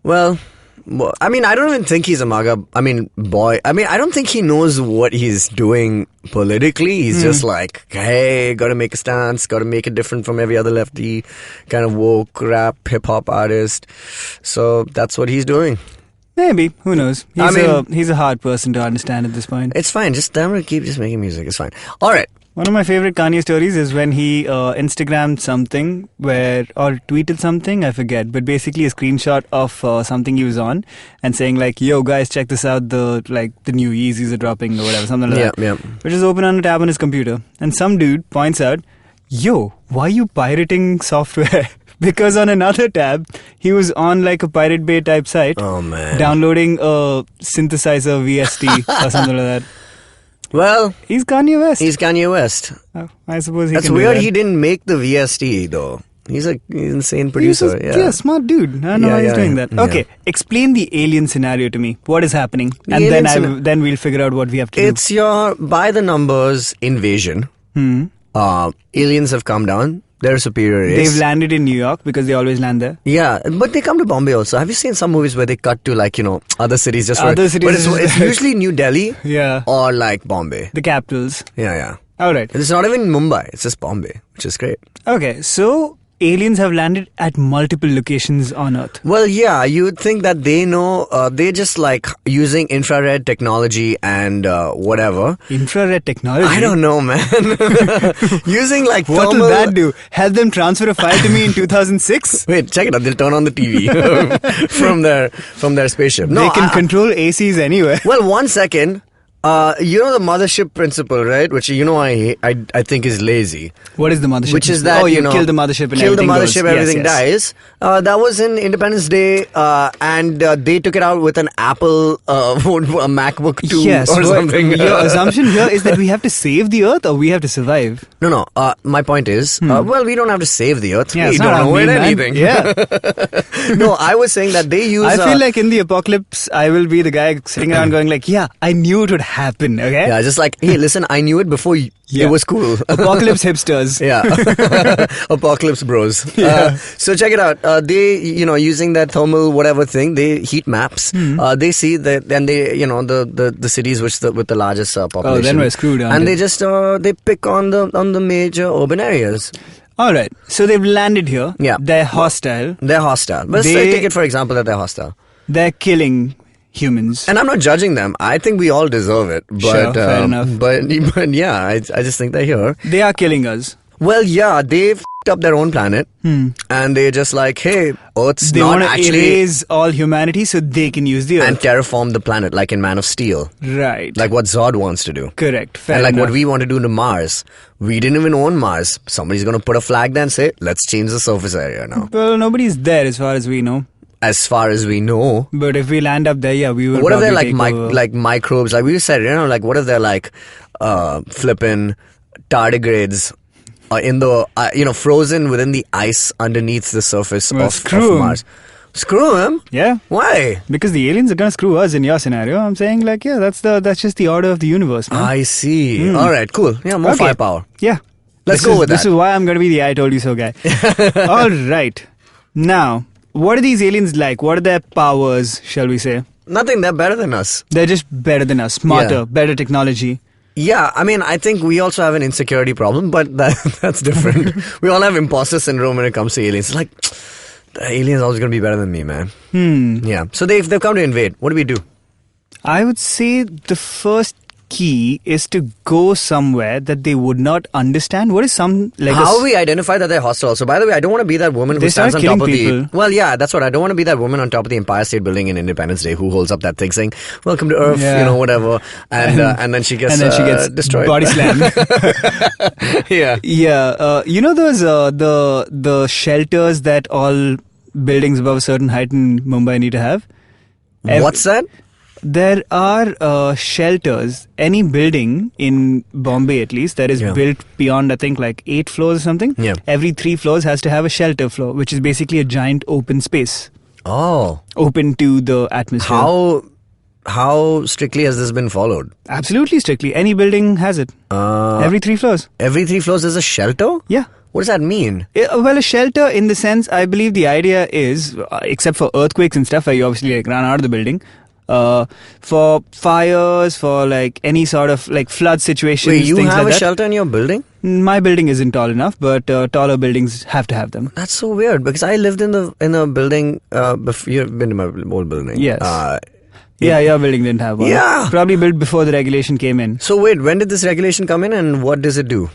Well, Well, I mean, I don't even think he's a MAGA. I mean, boy. I mean, I don't think he knows what he's doing politically. He's just like, hey, got to make a stance, got to make it different from every other lefty kind of woke rap hip hop artist. So that's what he's doing. Maybe. Who knows? He's a hard person to understand at this point. It's fine. Just I'm gonna keep just making music. It's fine. All right. One of my favorite Kanye stories is when he Instagrammed something or tweeted something, I forget, but basically a screenshot of something he was on and saying like, yo guys, check this out, the new Yeezys are dropping or whatever, something like that. Yeah. Which is open on a tab on his computer. And some dude points out, yo, why are you pirating software? Because on another tab, he was on like a Pirate Bay type site. Oh man. Downloading a synthesizer VST or something like that. Well, he's Kanye West. Oh, I suppose he That's can do weird. that. He didn't make the VST though. He's an insane producer. Yeah, smart dude. I don't know why he's doing that. Okay, explain the alien scenario to me. What is happening? And then we'll figure out what we have to do. It's your by the numbers invasion. Aliens have come down. They're a superior race. They've landed in New York because they always land there. Yeah, but they come to Bombay also. Have you seen some movies where they cut to like, other cities just Other cities but it's usually New Delhi Yeah. or like Bombay. The capitals. Yeah. All right. It's not even Mumbai. It's just Bombay, which is great. Okay, so aliens have landed at multiple locations on Earth. Well, yeah, you would think that they know, they're just like using infrared technology and whatever. Infrared technology? I don't know, man. Using like What thermal... will that do? Help them transfer a file to me in 2006? Wait, check it out. They'll turn on the TV from their spaceship. No, They can control ACs anywhere. Well, 1 second. The mothership principle, right? Which I think is lazy. What is the mothership? Which is that you kill the mothership and kill the everything mothership, goes. everything Yes. dies. That was in Independence Day, and they took it out with an Apple, a MacBook 2 Yes, or but something. Your assumption here is that we have to save the Earth or we have to survive. No. My point is, well, we don't have to save the Earth. Yeah, We it's don't not know on me, man. anything. Yeah. No, I was saying that they use. I feel like in the apocalypse, I will be the guy sitting around going like, yeah, I knew it would happen, okay? Yeah, just like, hey, listen, I knew it before it was cool. Apocalypse hipsters. Yeah. Apocalypse bros. Yeah. So check it out. They, using that thermal whatever thing, they heat maps. They see that, and they, the cities with the largest population. Oh, then we're screwed, aren't And we? they just, they pick on the major urban areas. All right. So they've landed here. Yeah. They're hostile. They're hostile. But They- take it for example that they're hostile. They're killing humans. And I'm not judging them. I think we all deserve it. But, Sure, fair enough. But yeah, I just think they're here. They are killing us. Well, yeah, they've f***ed up their own planet. And they're just like, hey, Earth's They not want to actually... erase all humanity so they can use the Earth. And terraform the planet like in Man of Steel. Right. Like what Zod wants to do. Correct. Fair And like enough. what we want to do to Mars. We didn't even own Mars. Somebody's going to put a flag there and say, let's change the surface area now. Well, nobody's there as far as we know. As far as we know. But if we land up there, yeah, we will What if probably they're take over. like microbes? Like we said, like what if they're like flippin' tardigrades in the, frozen within the ice underneath the surface Well, of screw 'em. Mars? Screw them? Yeah. Why? Because the aliens are gonna screw us in your scenario. I'm saying like, yeah, that's just the order of the universe, man. I see. All right, cool. Yeah, more Okay. firepower. Yeah. Let's go with This that. is why I'm gonna be the I told you so guy. All right. Now, what are these aliens like? What are their powers, shall we say? Nothing, they're better than us. They're just better than us, smarter, Yeah. better technology. Yeah, I mean, I think we also have an insecurity problem, but that's different. We all have imposter syndrome when it comes to aliens. It's like, the aliens are always going to be better than me, man. Yeah. So they've come to invade. What do we do? I would say the first key is to go somewhere that they would not understand. What is some like How we identify that they're hostile? So, by the way, I don't want to be that woman who They stands on start top of killing the... people. Well, yeah, that's what. I don't want to be that woman on top of the Empire State Building in Independence Day who holds up that thing saying, welcome to Earth, Yeah. whatever. And then she gets destroyed. body slammed. Yeah. Yeah, those the shelters that all buildings above a certain height in Mumbai need to have. What's that? There are shelters. Any building in Bombay, at least, that is Yeah. built beyond, I think, like 8 floors or something. Yeah. Every 3 floors has to have a shelter floor, which is basically a giant open space, Oh. open to the atmosphere. How strictly has this been followed? Absolutely strictly. Any building has it. Every 3 floors. Every 3 floors is a shelter? Yeah. What does that mean? Well, a shelter in the sense, I believe the idea is, except for earthquakes and stuff where you obviously like run out of the building, for fires, for like any sort of like flood situations. Wait, you things have like a that. shelter in your building? My building isn't tall enough, but taller buildings have to have them. That's so weird because I lived in a building. You've been to my old building. Yes. Yeah, your building didn't have one. Yeah. Probably built before the regulation came in. So wait, when did this regulation come in and what does it do?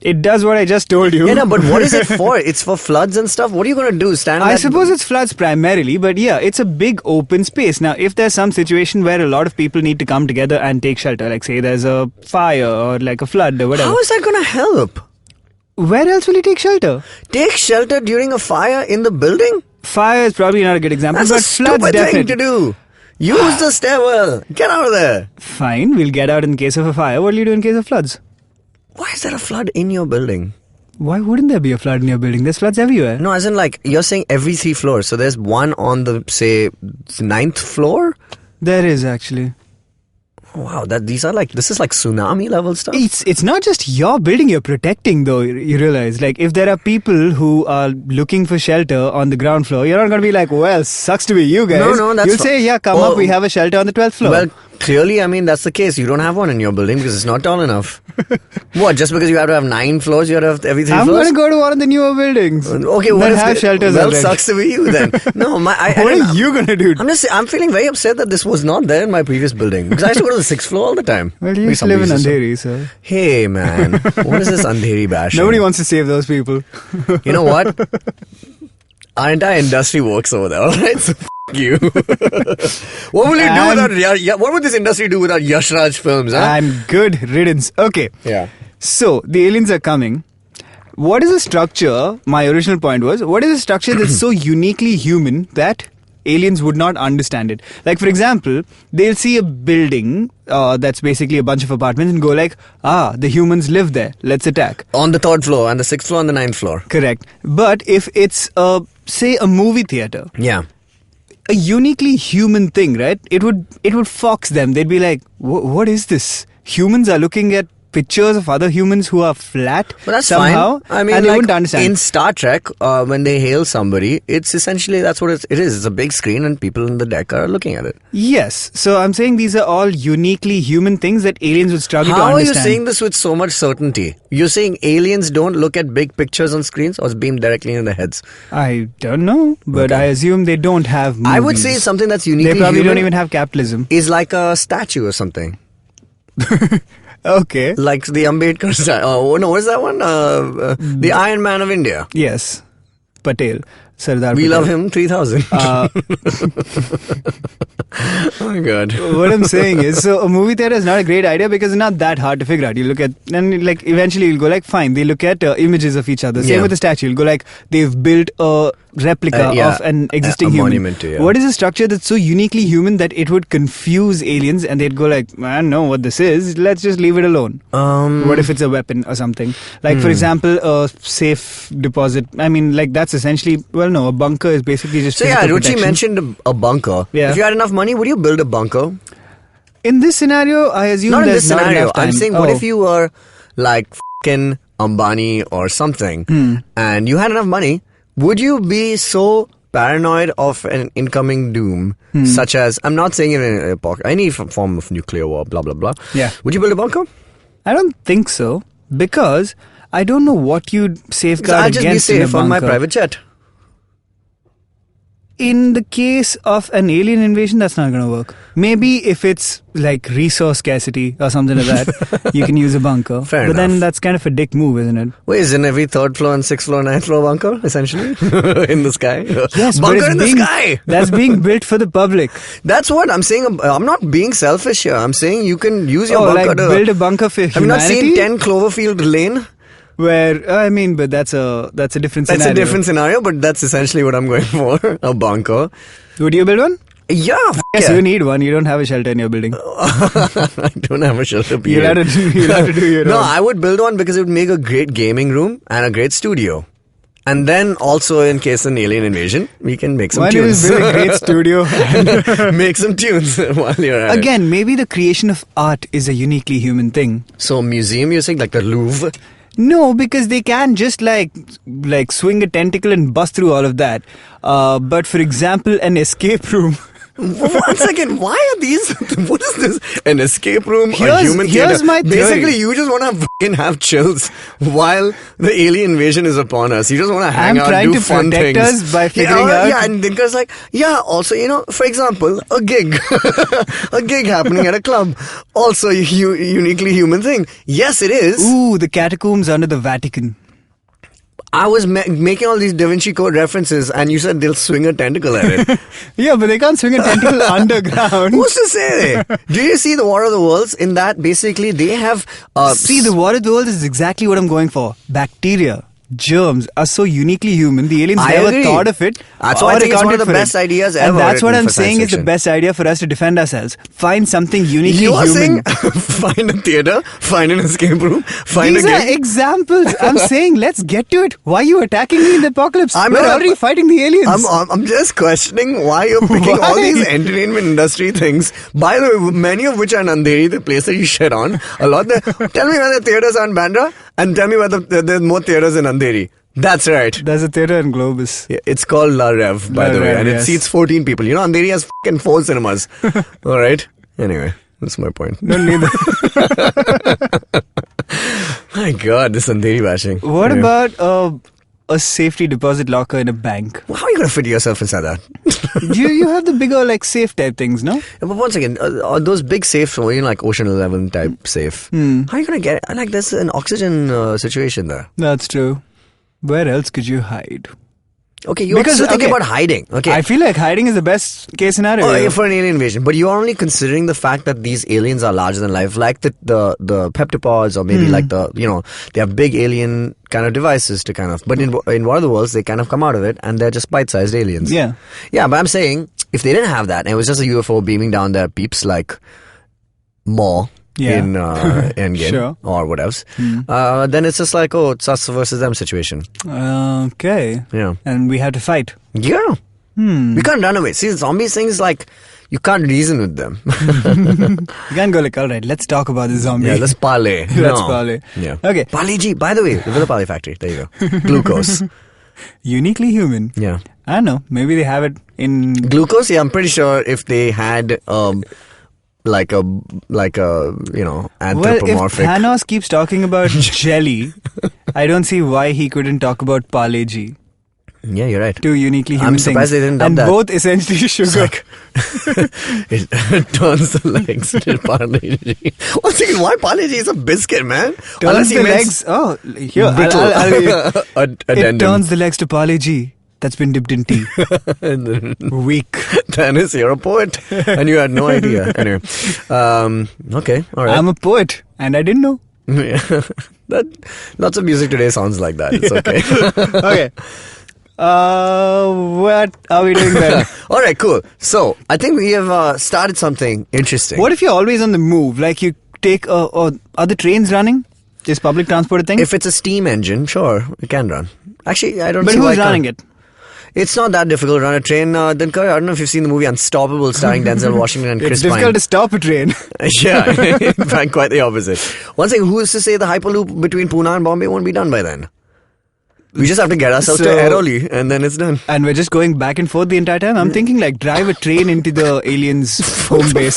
It does what I just told you. Yeah, no, but what is it for? It's for floods and stuff? What are you going to do? Stand I suppose it's floods primarily, but yeah, it's a big open space. Now, if there's some situation where a lot of people need to come together and take shelter, like say there's a fire or like a flood or whatever. How is that going to help? Where else will you take shelter? Take shelter during a fire in the building? Fire is probably not a good example, That's but a floods stupid definitely. thing to do. Use the stairwell. Get out of there. Fine, we'll get out in case of a fire. What will you do in case of floods? Why is there a flood in your building? Why wouldn't there be a flood in your building? There's floods everywhere. No, as in like, you're saying every 3 floors. So there's one on the, say, 9th floor? There is actually. Wow, this is like tsunami level stuff? It's not just your building you're protecting though, you realize. Like if there are people who are looking for shelter on the ground floor, you're not going to be like, well, sucks to be you guys. No, that's You'll say, yeah, come up, we have a shelter on the 12th floor. Well, clearly, I mean, that's the case. You don't have one in your building because it's not tall enough. What, just because you have to have 9 floors, you have to have every 3 I'm floors? going to go to one of the newer buildings. Okay, what that if have shelters well, already. sucks to be you then. No, What I are you going to do? I'm feeling very upset that this was not there in my previous building because I used to go to the 6th floor all the time. Well, you Maybe used to live in somebody Andheri, used so. Hey man, what is this Andheri bashing? Nobody wants to save those people. You know what? Our entire industry works over there, alright? So you. What will you do without what would this industry do without Yash Raj films, huh? And good riddance. Okay. Yeah. So, the aliens are coming. What is a structure, my original point was, what is a structure that's so uniquely human that aliens would not understand it? Like, for example, they'll see a building that's basically a bunch of apartments and go like, the humans live there, let's attack. On the 3rd floor, and the 6th floor, and the 9th floor. Correct. But if it's, say, a movie theater, Yeah. a uniquely human thing, right? It would fox them. They'd be like, what is this? Humans are looking at pictures of other humans who are flat But that's somehow, fine. I mean, and they like wouldn't understand. in Star Trek, when they hail somebody, it's essentially that's what it is. It's a big screen, and people in the deck are looking at it. Yes. So I'm saying these are all uniquely human things that aliens would struggle to How are you understand. saying this with so much certainty? You're saying aliens don't look at big pictures on screens or it's beamed directly in their heads? I don't know, but Okay. I assume they don't have movies. I would say something that's uniquely they probably human don't even have capitalism. is like a statue or something. Okay. Like the Ambedkar statue. Oh, no, what is that one? The Iron Man of India. Yes. Patel. Sardar We Patel. love him 3000. Oh my god. What I'm saying is, so a movie theater is not a great idea because it's not that hard to figure out. You look at, and like eventually you'll go like, fine, they look at images of each other. Same Yeah. with the statue. You'll go like, they've built a replica Yeah, of an existing a human. monument to, yeah. What is a structure that's so uniquely human that it would confuse aliens and they'd go like, I don't know what this is. Let's just leave it alone. What if it's a weapon or something? Like, for example, a safe deposit. I mean, like that's essentially, well, no, a bunker is basically just So yeah, physical Ruchi protection. mentioned a bunker. Yeah. If you had enough money, would you build a bunker? In this scenario, I assume Not in there's this not scenario. enough time. I'm saying, what Oh. if you were like f***ing Ambani or something, and you had enough money? Would you be so paranoid of an incoming doom, such as, I'm not saying in any form of nuclear war, blah blah blah? Yeah. Would you build a bunker? I don't think so, because I don't know what you'd safeguard I'll just be against in a safe on my bunker. private jet. In the case of an alien invasion, that's not going to work. Maybe if it's like resource scarcity or something like that, you can use a bunker. Fair but then enough. that's kind of a dick move, isn't it? Wait, isn't every 3rd floor and 6th floor, 9th floor bunker, essentially? In the sky? Yes, but bunker it's in the being, sky! That's being built for the public. That's what I'm saying. I'm not being selfish here. I'm saying you can use your bunker like to build a bunker for Have you not humanity? seen 10 Cloverfield Lane? Where, I mean, but that's a different That's scenario. a different scenario, but that's essentially what I'm going for. A bunker. Would you build one? Yeah. Yes, yeah. you need one. You don't have a shelter in your building. I don't have a shelter. You'll have to do your No, own. I would build one because it would make a great gaming room and a great studio. And then also, in case of an alien invasion, we can make some Why don't you tunes. just build a great studio? Make some tunes while you're at it. Again, maybe the creation of art is a uniquely human thing. So museum, you're saying like the Louvre? No, because they can just like swing a tentacle and bust through all of that. But for example, an escape room. One second, why are these? What is this? An escape room? A human here's theater? my theory. Basically, you just want to fucking have chills while the alien invasion is upon us. You just want to hang out, trying do to fun protect things. us by figuring out. Yeah, and Dinkar's like, yeah. Also, for example, a gig, a gig happening at a club. Also, a uniquely human thing. Yes, it is. Ooh, the catacombs under the Vatican. I was making all these Da Vinci Code references, and you said they'll swing a tentacle at it. Yeah, but they can't swing a tentacle underground. Who's to say? Do you see the War of the Worlds? In that, basically, they have... See, the War of the Worlds is exactly what I'm going for. Bacteria, germs are so uniquely human. The aliens I never agree. thought of it. That's why I think it's one of the best ideas ever. And that's what written I'm for saying science is the fiction. best idea for us to defend ourselves. Find something uniquely You are human. saying find a theater, find an escape room, find These a are gig. examples. I'm saying let's get to it. Why are you attacking me in the apocalypse? I'm We're not- already fighting the aliens. I'm just questioning why you're picking all Why? these entertainment industry things. By the way, many of which are in Andheri, the place that you shit on a lot. Tell me where the theaters are in Bandra, and tell me where there's more theaters in Andheri. That's right. There's a theater in Globus. Yeah, it's called La Rev, by La the way, Rev, and it yes. seats 14 people. Andheri has fucking 4 cinemas. All right. Anyway, that's my point. Don't need that. My God, this Andheri bashing. What Anyway. about a safety deposit locker in a bank? How are you gonna fit yourself inside that? you have the bigger like safe type things, no? But once again, are those big safes, like Ocean 11 type safe? How are you gonna get it? Like, there's an oxygen situation there. That's true. Where else could you hide? Okay, you're Because, also thinking okay, about hiding. Okay. I feel like hiding is the best case scenario. Oh, yeah, for an alien invasion, but you are only considering the fact that these aliens are larger than life, like the peptipods, or maybe like they have big alien kind of devices to kind of. But in War of the Worlds, they kind of come out of it, and they're just bite-sized aliens. Yeah. Yeah, but I'm saying if they didn't have that, and it was just a UFO beaming down their peeps like Maw. Yeah. In Endgame Sure. or what else, then it's just like, it's us versus them situation. Okay. Yeah. And we have to fight. Yeah. We can't run away. See, the zombies thing is like, you can't reason with them. You can't go like, all right, let's talk about the zombie. Yeah, let's parlay. Let's parlay. Yeah. Okay. Parley G, by the way, the Villa Parley factory. There you go. Glucose. Uniquely human. Yeah. I don't know. Maybe they have it in... Glucose, yeah, I'm pretty sure if they had like a anthropomorphic. Well, if Thanos keeps talking about jelly, I don't see why he couldn't talk about Parle G. Yeah, you're right. Two uniquely human I'm surprised things. they didn't dub and that. both essentially sugar. It turns the legs to Parle G. One second, why Parle G is a biscuit, man? Turns the legs... Oh, here. Addendum. It turns the legs to Parle G. That's been dipped in tea. Weak. Dennis, you're a poet. And you had no idea. Anyway. Okay, alright. I'm a poet, and I didn't know. Lots of music today sounds like that. It's okay. Okay. What are we doing then? Alright, cool. So, I think we have started something interesting. What if you're always on the move? Like you take... are the trains running? Is public transport a thing? If it's a steam engine, sure, it can run. Actually, I don't But see why who's it running can't. it? It's not that difficult to run a train. Dinkar, I don't know if you've seen the movie Unstoppable starring Denzel Washington and Chris It's difficult Pine. to stop a train. Yeah, in fact, quite the opposite. One thing, who is to say the Hyperloop between Pune and Bombay won't be done by then? We just have to get ourselves to Airoli and then it's done. And we're just going back and forth the entire time. I'm thinking like drive a train into the aliens' home base.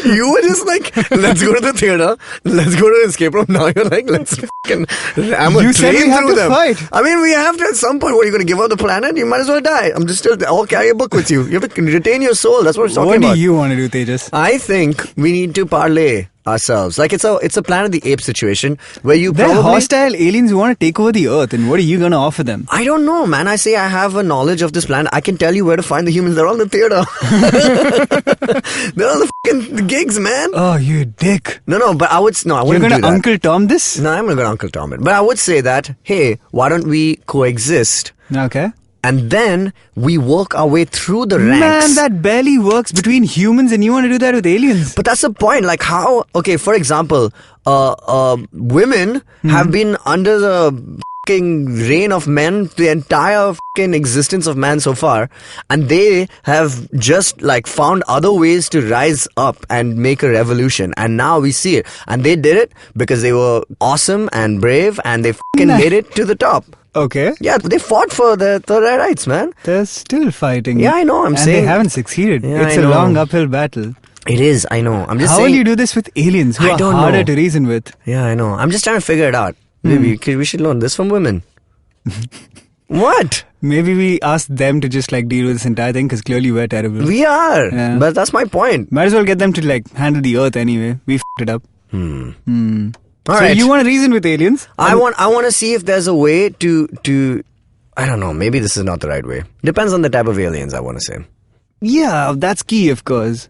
You were just like, let's go to the theater, let's go to the escape room. Now you're like, let's fucking ram a You said train we have through to them. fight. I mean, we have to at some point. What, are you going to give up the planet? You might as well die. I'm just still, or carry a book with you. You have to retain your soul. That's what we're talking What about. do you want to do, Tejas? I think we need to parlay ourselves. Like it's a Planet of the Apes situation where you They're probably... hostile aliens who want to take over the earth, and what are you going to offer them? I don't know, man. I say I have a knowledge of this planet. I can tell you where to find the humans. They're all in the theater. They're all the fucking gigs, man. Oh, you dick. No, but I would... No, I You're wouldn't going do to that. Uncle Tom this? No, I'm not going to Uncle Tom it. But I would say that, hey, why don't we coexist? Okay. And then we work our way through the ranks. Man, that barely works between humans, and you want to do that with aliens. But that's the point. Like how... Okay, for example, women have been under the fucking reign of men, the entire fucking existence of man so far, and they have just like found other ways to rise up and make a revolution, and now we see it. And they did it because they were awesome and brave, and they fucking made it to the top. Okay. Yeah, they fought for their rights, man. They're still fighting. Yeah, I know. I'm saying they haven't succeeded. Yeah, it's I a know. long uphill battle. It is. I know. I'm just How saying. will you do this with aliens who I are don't harder know. to reason with? Yeah, I know. I'm just trying to figure it out. Maybe we should learn this from women. What? Maybe we ask them to just like deal with this entire thing because clearly we're terrible. We are. Yeah. But that's my point. Might as well get them to like handle the earth anyway. We f***ed it up. All So right. you want to reason with aliens? I want to see if there's a way to I don't know, maybe this is not the right way. Depends on the type of aliens, I want to say. Yeah, that's key, of course.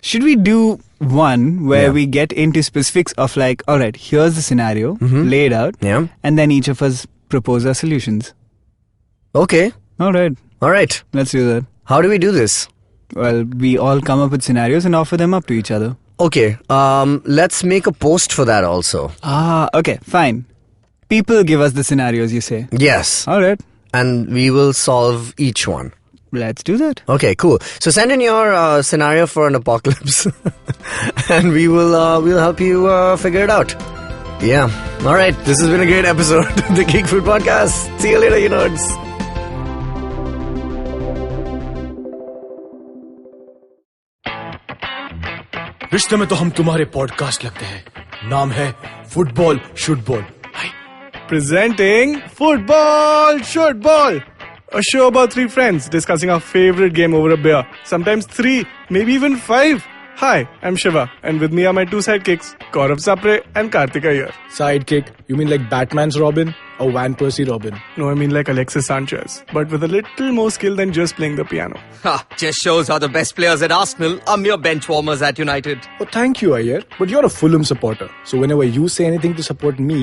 Should we do one where Yeah. we get into specifics of like, all right, here's the scenario, lay it out, Yeah. and then each of us propose our solutions. Okay. All right, let's do that. How do we do this? Well, we all come up with scenarios and offer them up to each other. Okay. Let's make a post for that also. Okay, fine. People give us the scenarios, you say. Yes. All right, And we will solve each one. let's do that. Okay, cool. So send in your scenario for an apocalypse, and we'll help you figure it out. Yeah. All right. This has been a great episode of the Geek Food Podcast. See you later, you nerds. रिश्ते में तो हम तुम्हारे podcast लगते हैं. नाम है football शुटबॉल. Presenting Football Shortball, a show about three friends discussing our favorite game over a beer. Sometimes three, maybe even five. Hi, I'm Shiva, and with me are my two sidekicks, Gaurav Sapre and Karthika here. Sidekick? You mean like Batman's Robin or Van Persie Robin? No, I mean like Alexis Sanchez, but with a little more skill than just playing the piano. Ha, just shows how the best players at Arsenal are mere bench warmers at United. Oh, thank you, Ayer. But you're a Fulham supporter, so whenever you say anything to support me,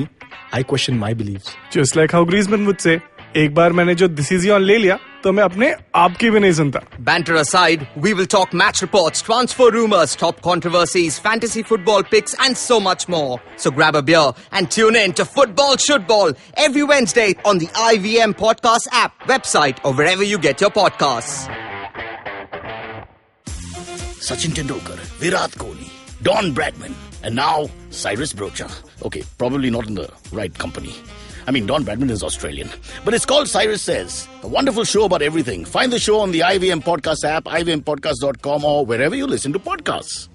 I question my beliefs. Just like how Griezmann would say, एक बार मैंने जो decision ले लिया, तो मैं अपने आप की भी नहीं सुनता. Banter aside, we will talk match reports, transfer rumors, top controversies, fantasy football picks, and so much more. So grab a beer and tune in to Football Shootball every Wednesday on the IVM Podcast app, website, or wherever you get your podcasts. Sachin Tendulkar, Virat Kohli, Don Bradman, and now Cyrus Brocha. Okay, probably not in the right company. I mean, Don Bradman is Australian. But it's called Cyrus Says, a wonderful show about everything. Find the show on the IVM Podcast app, ivmpodcast.com, or wherever you listen to podcasts.